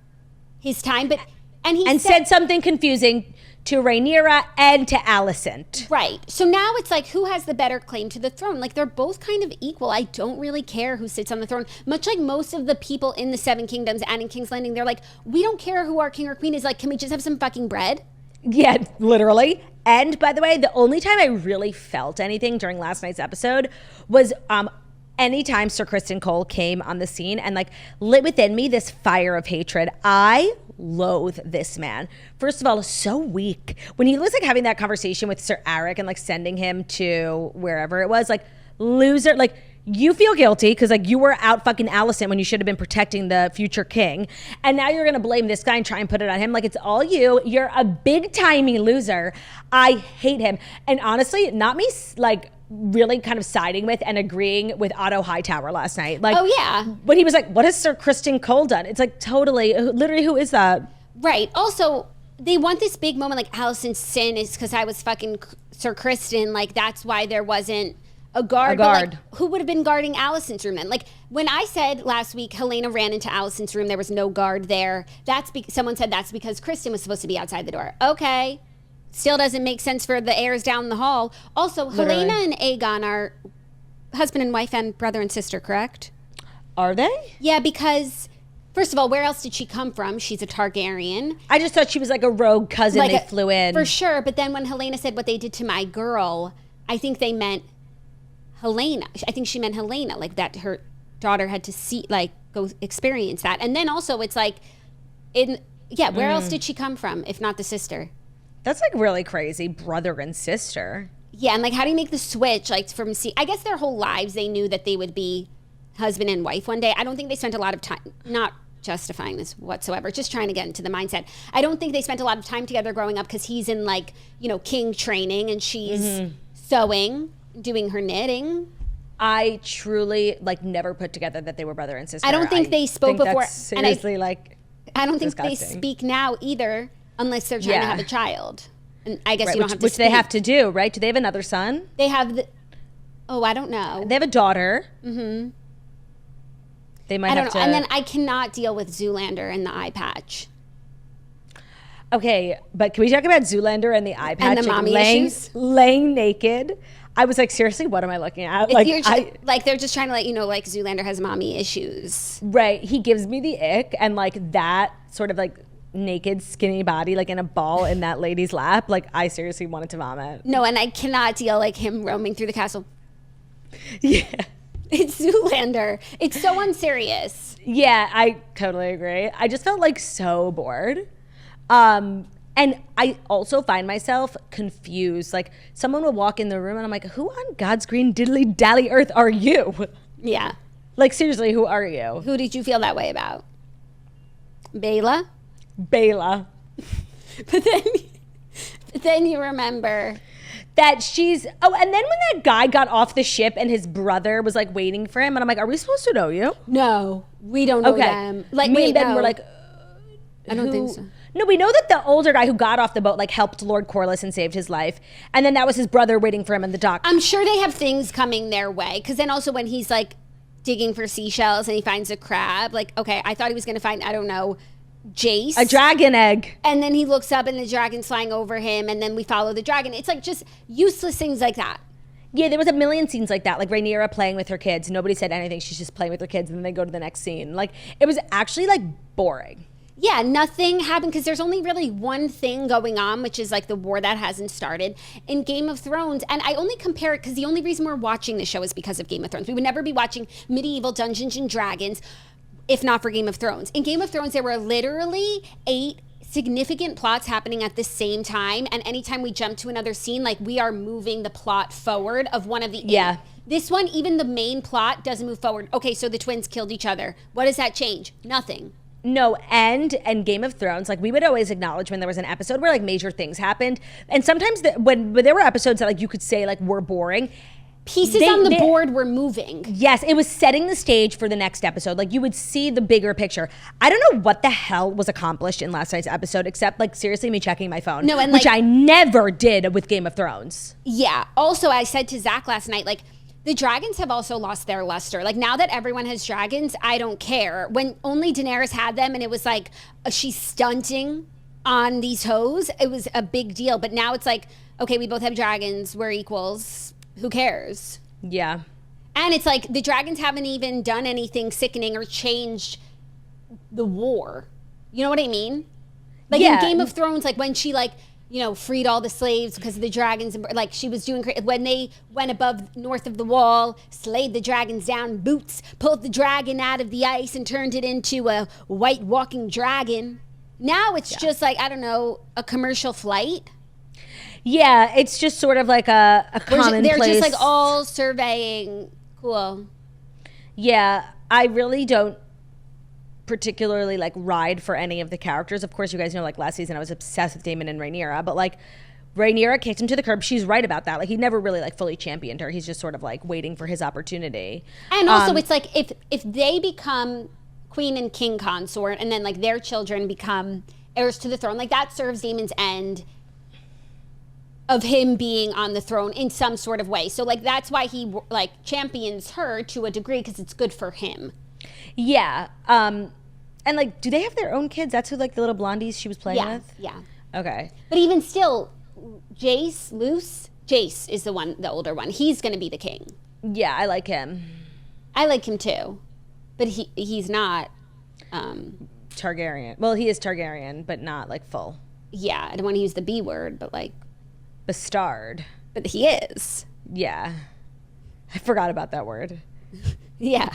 his time, but he said something confusing to Rhaenyra and to Alicent. Right. So now it's like, who has the better claim to the throne? Like, they're both kind of equal. I don't really care who sits on the throne. Much like most of the people in the Seven Kingdoms and in King's Landing, they're like, we don't care who our king or queen is. Like, can we just have some fucking bread? Yeah, literally. And by the way, the only time I really felt anything during last night's episode was anytime Sir Criston Cole came on the scene and like lit within me this fire of hatred. I loathe this man. First of all, so weak. When he was like having that conversation with Sir Eric and like sending him to wherever it was, like loser, like you feel guilty because like you were out fucking Alicent when you should have been protecting the future king. And now you're going to blame this guy and try and put it on him. Like it's all you. You're a big timey loser. I hate him. And honestly, not me like really kind of siding with and agreeing with Otto Hightower last night. Like, oh yeah. When he was like, what has Sir Criston Cole done? It's like totally, literally, who is that? Right. Also, they want this big moment like Alicent's sin is because I was fucking Sir Criston. Like that's why there wasn't a guard. But like, who would have been guarding Alicent's room then? Like when I said last week, Helena ran into Alicent's room, there was no guard there. Someone said that's because Criston was supposed to be outside the door. Okay. Still doesn't make sense for the heirs down the hall. Also, literally. Helena and Aegon are husband and wife and brother and sister, correct? Are they? Yeah, because first of all, where else did she come from? She's a Targaryen. I just thought she was like a rogue cousin like they flew in. For sure, but then when Helena said what they did to my girl, I think they meant Helena. I think she meant Helena, like that her daughter had to see, like, go experience that. And then also it's like, where else did she come from if not the sister? That's like really crazy, brother and sister. Yeah, and like, how do you make the switch, like, from I guess their whole lives they knew that they would be husband and wife one day. I don't think they spent a lot of time, not justifying this whatsoever, just trying to get into the mindset. I don't think they spent a lot of time together growing up because he's in, like, you know, king training and she's sewing, doing her knitting. I truly, like, never put together that they were brother and sister. I don't think they spoke before. That's seriously, like, I don't think disgusting. they speak now either, unless they're trying to have a child. And I guess you don't have to which speak. they have to do, right? Do they have another son? They have I don't know. They have a daughter. Mm-hmm. They might have to. And then I cannot deal with Zoolander and the eye patch. Okay, but can we talk about Zoolander and the eye patch? And the mommy issues? Laying naked. I was like, seriously, what am I looking at? Like, they're just trying to let you know, like, Zoolander has mommy issues. Right. He gives me the ick, and like that sort of like naked, skinny body, like in a ball in that lady's lap. Like, I seriously wanted to vomit. No, and I cannot deal, like, him roaming through the castle. Yeah. It's Zoolander. It's so unserious. Yeah, I totally agree. I just felt like so bored. And I also find myself confused. Like, someone will walk in the room and I'm like, who on God's green diddly dally earth are you? Yeah. Like, seriously, who are you? Who did you feel that way about? Bela? Bela. But then you remember that she's, and then when that guy got off the ship and his brother was like waiting for him, and I'm like, are we supposed to know you? No, we don't know them. Like, me and Ben were like, I don't think so. No, we know that the older guy who got off the boat like helped Lord Corliss and saved his life, and then that was his brother waiting for him in the dock. I'm sure they have things coming their way, because then also when he's like digging for seashells and he finds a crab, like, okay, I thought he was going to find, I don't know, Jace. A dragon egg. And then he looks up and the dragon's flying over him, and then we follow the dragon. It's like just useless things like that. Yeah, there was a million scenes like that, like Rhaenyra playing with her kids. Nobody said anything. She's just playing with her kids, and then they go to the next scene. Like, it was actually like boring. Yeah, nothing happened because there's only really one thing going on, which is like the war that hasn't started in Game of Thrones. And I only compare it because the only reason we're watching the show is because of Game of Thrones. We would never be watching medieval Dungeons and Dragons if not for Game of Thrones. In Game of Thrones, there were literally 8 significant plots happening at the same time. And anytime we jump to another scene, like, we are moving the plot forward of one of the 8. Yeah. This one, even the main plot doesn't move forward. Okay, so the twins killed each other. What does that change? Nothing. No, and Game of Thrones, like, we would always acknowledge when there was an episode where like major things happened, and sometimes when there were episodes that like you could say like were boring, pieces on the board were moving. Yes, it was setting the stage for the next episode. Like, you would see the bigger picture. I don't know what the hell was accomplished in last night's episode, except like seriously me checking my phone, no, and which like, I never did with Game of Thrones. Yeah. Also, I said to Zach last night, like, the dragons have also lost their luster. Like, now that everyone has dragons, I don't care. When only Daenerys had them and it was like, she's stunting on these hoes, it was a big deal. But now it's like, okay, we both have dragons, we're equals. Who cares? Yeah. And it's like the dragons haven't even done anything sickening or changed the war. You know what I mean? Like, in Game of Thrones, like when she like, you know, freed all the slaves because of the dragons, and like she was doing when they went above north of the wall, slayed the dragons down, boots, pulled the dragon out of the ice and turned it into a white walking dragon. Now it's just like, I don't know, a commercial flight. Yeah, it's just sort of like a commonplace. They're just like all surveying. Cool. Yeah, I really don't particularly like ride for any of the characters. Of course, you guys know, like last season I was obsessed with Daemon and Rhaenyra, but like Rhaenyra kicked him to the curb. She's right about that. Like, he never really like fully championed her. He's just sort of like waiting for his opportunity. And also it's like if they become queen and king consort and then like their children become heirs to the throne, like that serves Daemon's end of him being on the throne in some sort of way. So like that's why he like champions her to a degree, because it's good for him. Yeah. And like, do they have their own kids? That's who like the little blondies she was playing with? Yeah. Okay. But even still, Jace is the older one. He's going to be the king. Yeah, I like him. I like him too. But he's not Targaryen. Well, he is Targaryen, but not like full. Yeah, I don't want to use the B word, but like Bastard. But he is. Yeah. I forgot about that word. Yeah.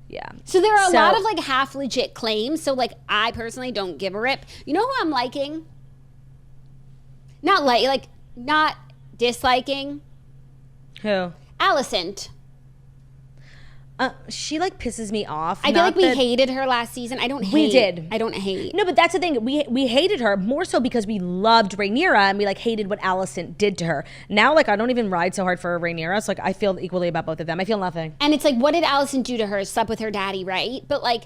Yeah. So there are a lot of like half legit claims. So like I personally don't give a rip. You know who I'm liking? Not disliking. Who? Allison. She like pisses me off. I feel like we hated her last season. I don't hate. We did. I don't hate. No, but that's the thing. We hated her more so because we loved Rhaenyra and we like hated what Allison did to her. Now, like I don't even ride so hard for Rhaenyra. So like I feel equally about both of them. I feel nothing. And it's like, what did Allison do to her? Slept with her daddy, right? But like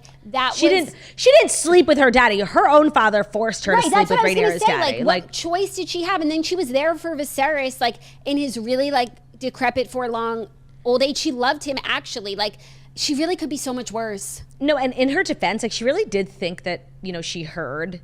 she didn't sleep with her daddy. Her own father forced her to sleep with Rhaenyra's daddy. Like what choice did she have? And then she was there for Viserys, like in his really like decrepit for long old age. She loved him actually. Like she really could be so much worse. No, and in her defense, like she really did think that, you know, she heard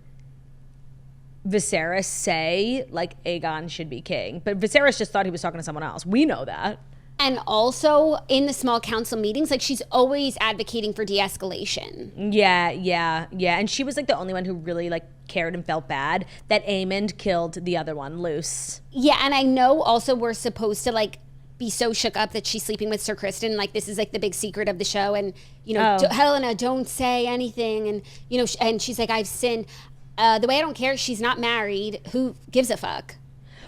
Viserys say like Aegon should be king. But Viserys just thought he was talking to someone else. We know that. And also in the small council meetings, like she's always advocating for de-escalation. Yeah. And she was like the only one who really like cared and felt bad that Aemond killed the other one, Luce. Yeah, and I know also we're supposed to like be so shook up that she's sleeping with Sir Criston. Like this is like the big secret of the show. And, you know, Helena, don't say anything. And, you know, and she's like, I've sinned. The way I don't care, she's not married. Who gives a fuck?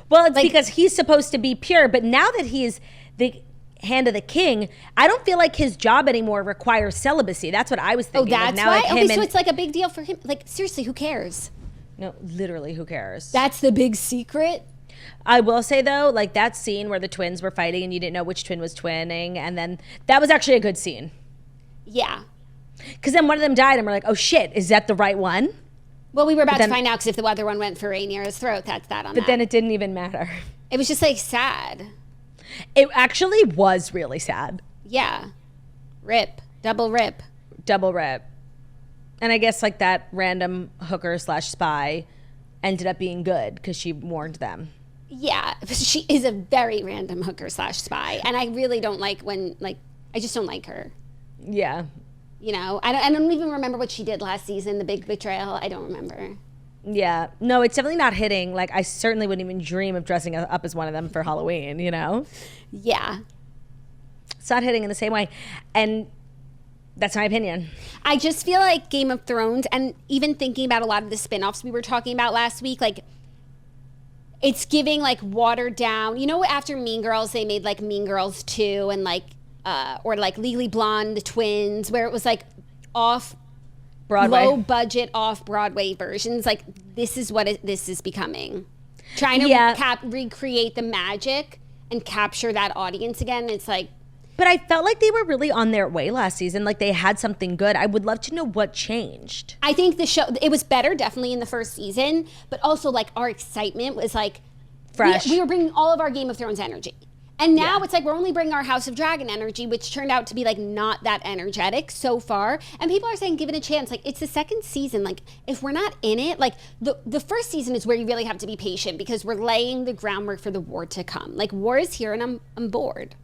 Well, it's like, because he's supposed to be pure. But now that he is the hand of the king, I don't feel like his job anymore requires celibacy. That's what I was thinking. Oh, that's now, why? like, okay, so it's like a big deal for him. Like, seriously, who cares? No, literally, who cares? That's the big secret? I will say, though, like that scene where the twins were fighting and you didn't know which twin was twinning, and then that was actually a good scene. Yeah. Because then one of them died and we're like, oh, shit, is that the right one? Well, we were about to find out because if the other one went for Rhaenyra's throat, that's that on that. But then it didn't even matter. It was just like sad. It actually was really sad. Yeah. Rip. Double rip. Double rip. And I guess like that random hooker / spy ended up being good because she warned them. Yeah. She is a very random hooker / spy. And I really don't like when, like, I just don't like her. Yeah. You know, I don't even remember what she did last season, the big betrayal. I don't remember. Yeah. No, it's definitely not hitting. Like, I certainly wouldn't even dream of dressing up as one of them for Halloween, you know? Yeah. It's not hitting in the same way. And that's my opinion. I just feel like Game of Thrones, and even thinking about a lot of the spinoffs we were talking about last week, like, it's giving, like, watered down. You know, after Mean Girls, they made, like, Mean Girls 2 and, like, or, like, Legally Blonde, the twins, where it was, like, off Broadway, low budget off Broadway versions. Like this is what this is becoming. Trying to recreate the magic and capture that audience again. It's like, but I felt like they were really on their way last season. Like they had something good. I would love to know what changed. I think the show, it was better definitely in the first season, but also like our excitement was like fresh. We were bringing all of our Game of Thrones energy. And now it's like we're only bringing our House of Dragon energy, which turned out to be like not that energetic so far. And people are saying give it a chance. Like it's the second season. Like if we're not in it, like the first season is where you really have to be patient because we're laying the groundwork for the war to come. Like war is here and I'm bored.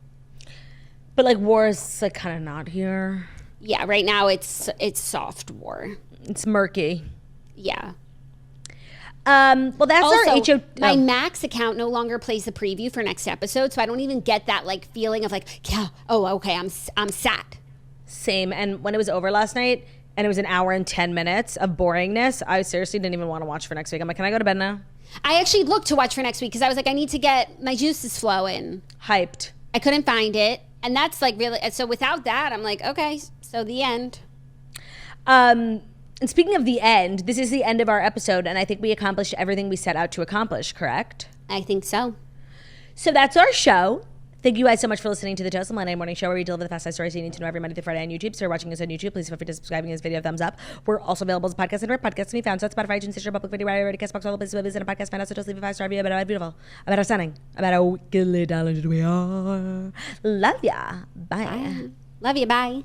But like war is like kind of not here. Yeah, right now it's soft war. It's murky. Yeah. Well, that's also, our my Max account no longer plays the preview for next episode, so I don't even get that like feeling of like, yeah, oh, okay, I'm sad. Same. And when it was over last night, and it was an hour and 10 minutes of boringness, I seriously didn't even want to watch for next week. I'm like, can I go to bed now? I actually looked to watch for next week because I was like, I need to get my juices flowing. Hyped. I couldn't find it, and that's like really. So without that, I'm like, okay, so the end. And speaking of the end, this is the end of our episode, and I think we accomplished everything we set out to accomplish, correct? I think so. So that's our show. Thank you guys so much for listening to the Toast Monday Morning Show, where we deliver the fast stories you need to know every Monday through Friday on YouTube. So if you're watching us on YouTube, please feel free to subscribe and give this video a thumbs up. We're also available as a podcast, and our podcast can be found on Spotify, iTunes, Stitcher, Public Video, Radio, Castbox, all the places where visit a podcast. Find us, so just leave a 5-star review about how beautiful, about how stunning, about how wickedly talented we are. Love ya. Bye. Love you. Bye.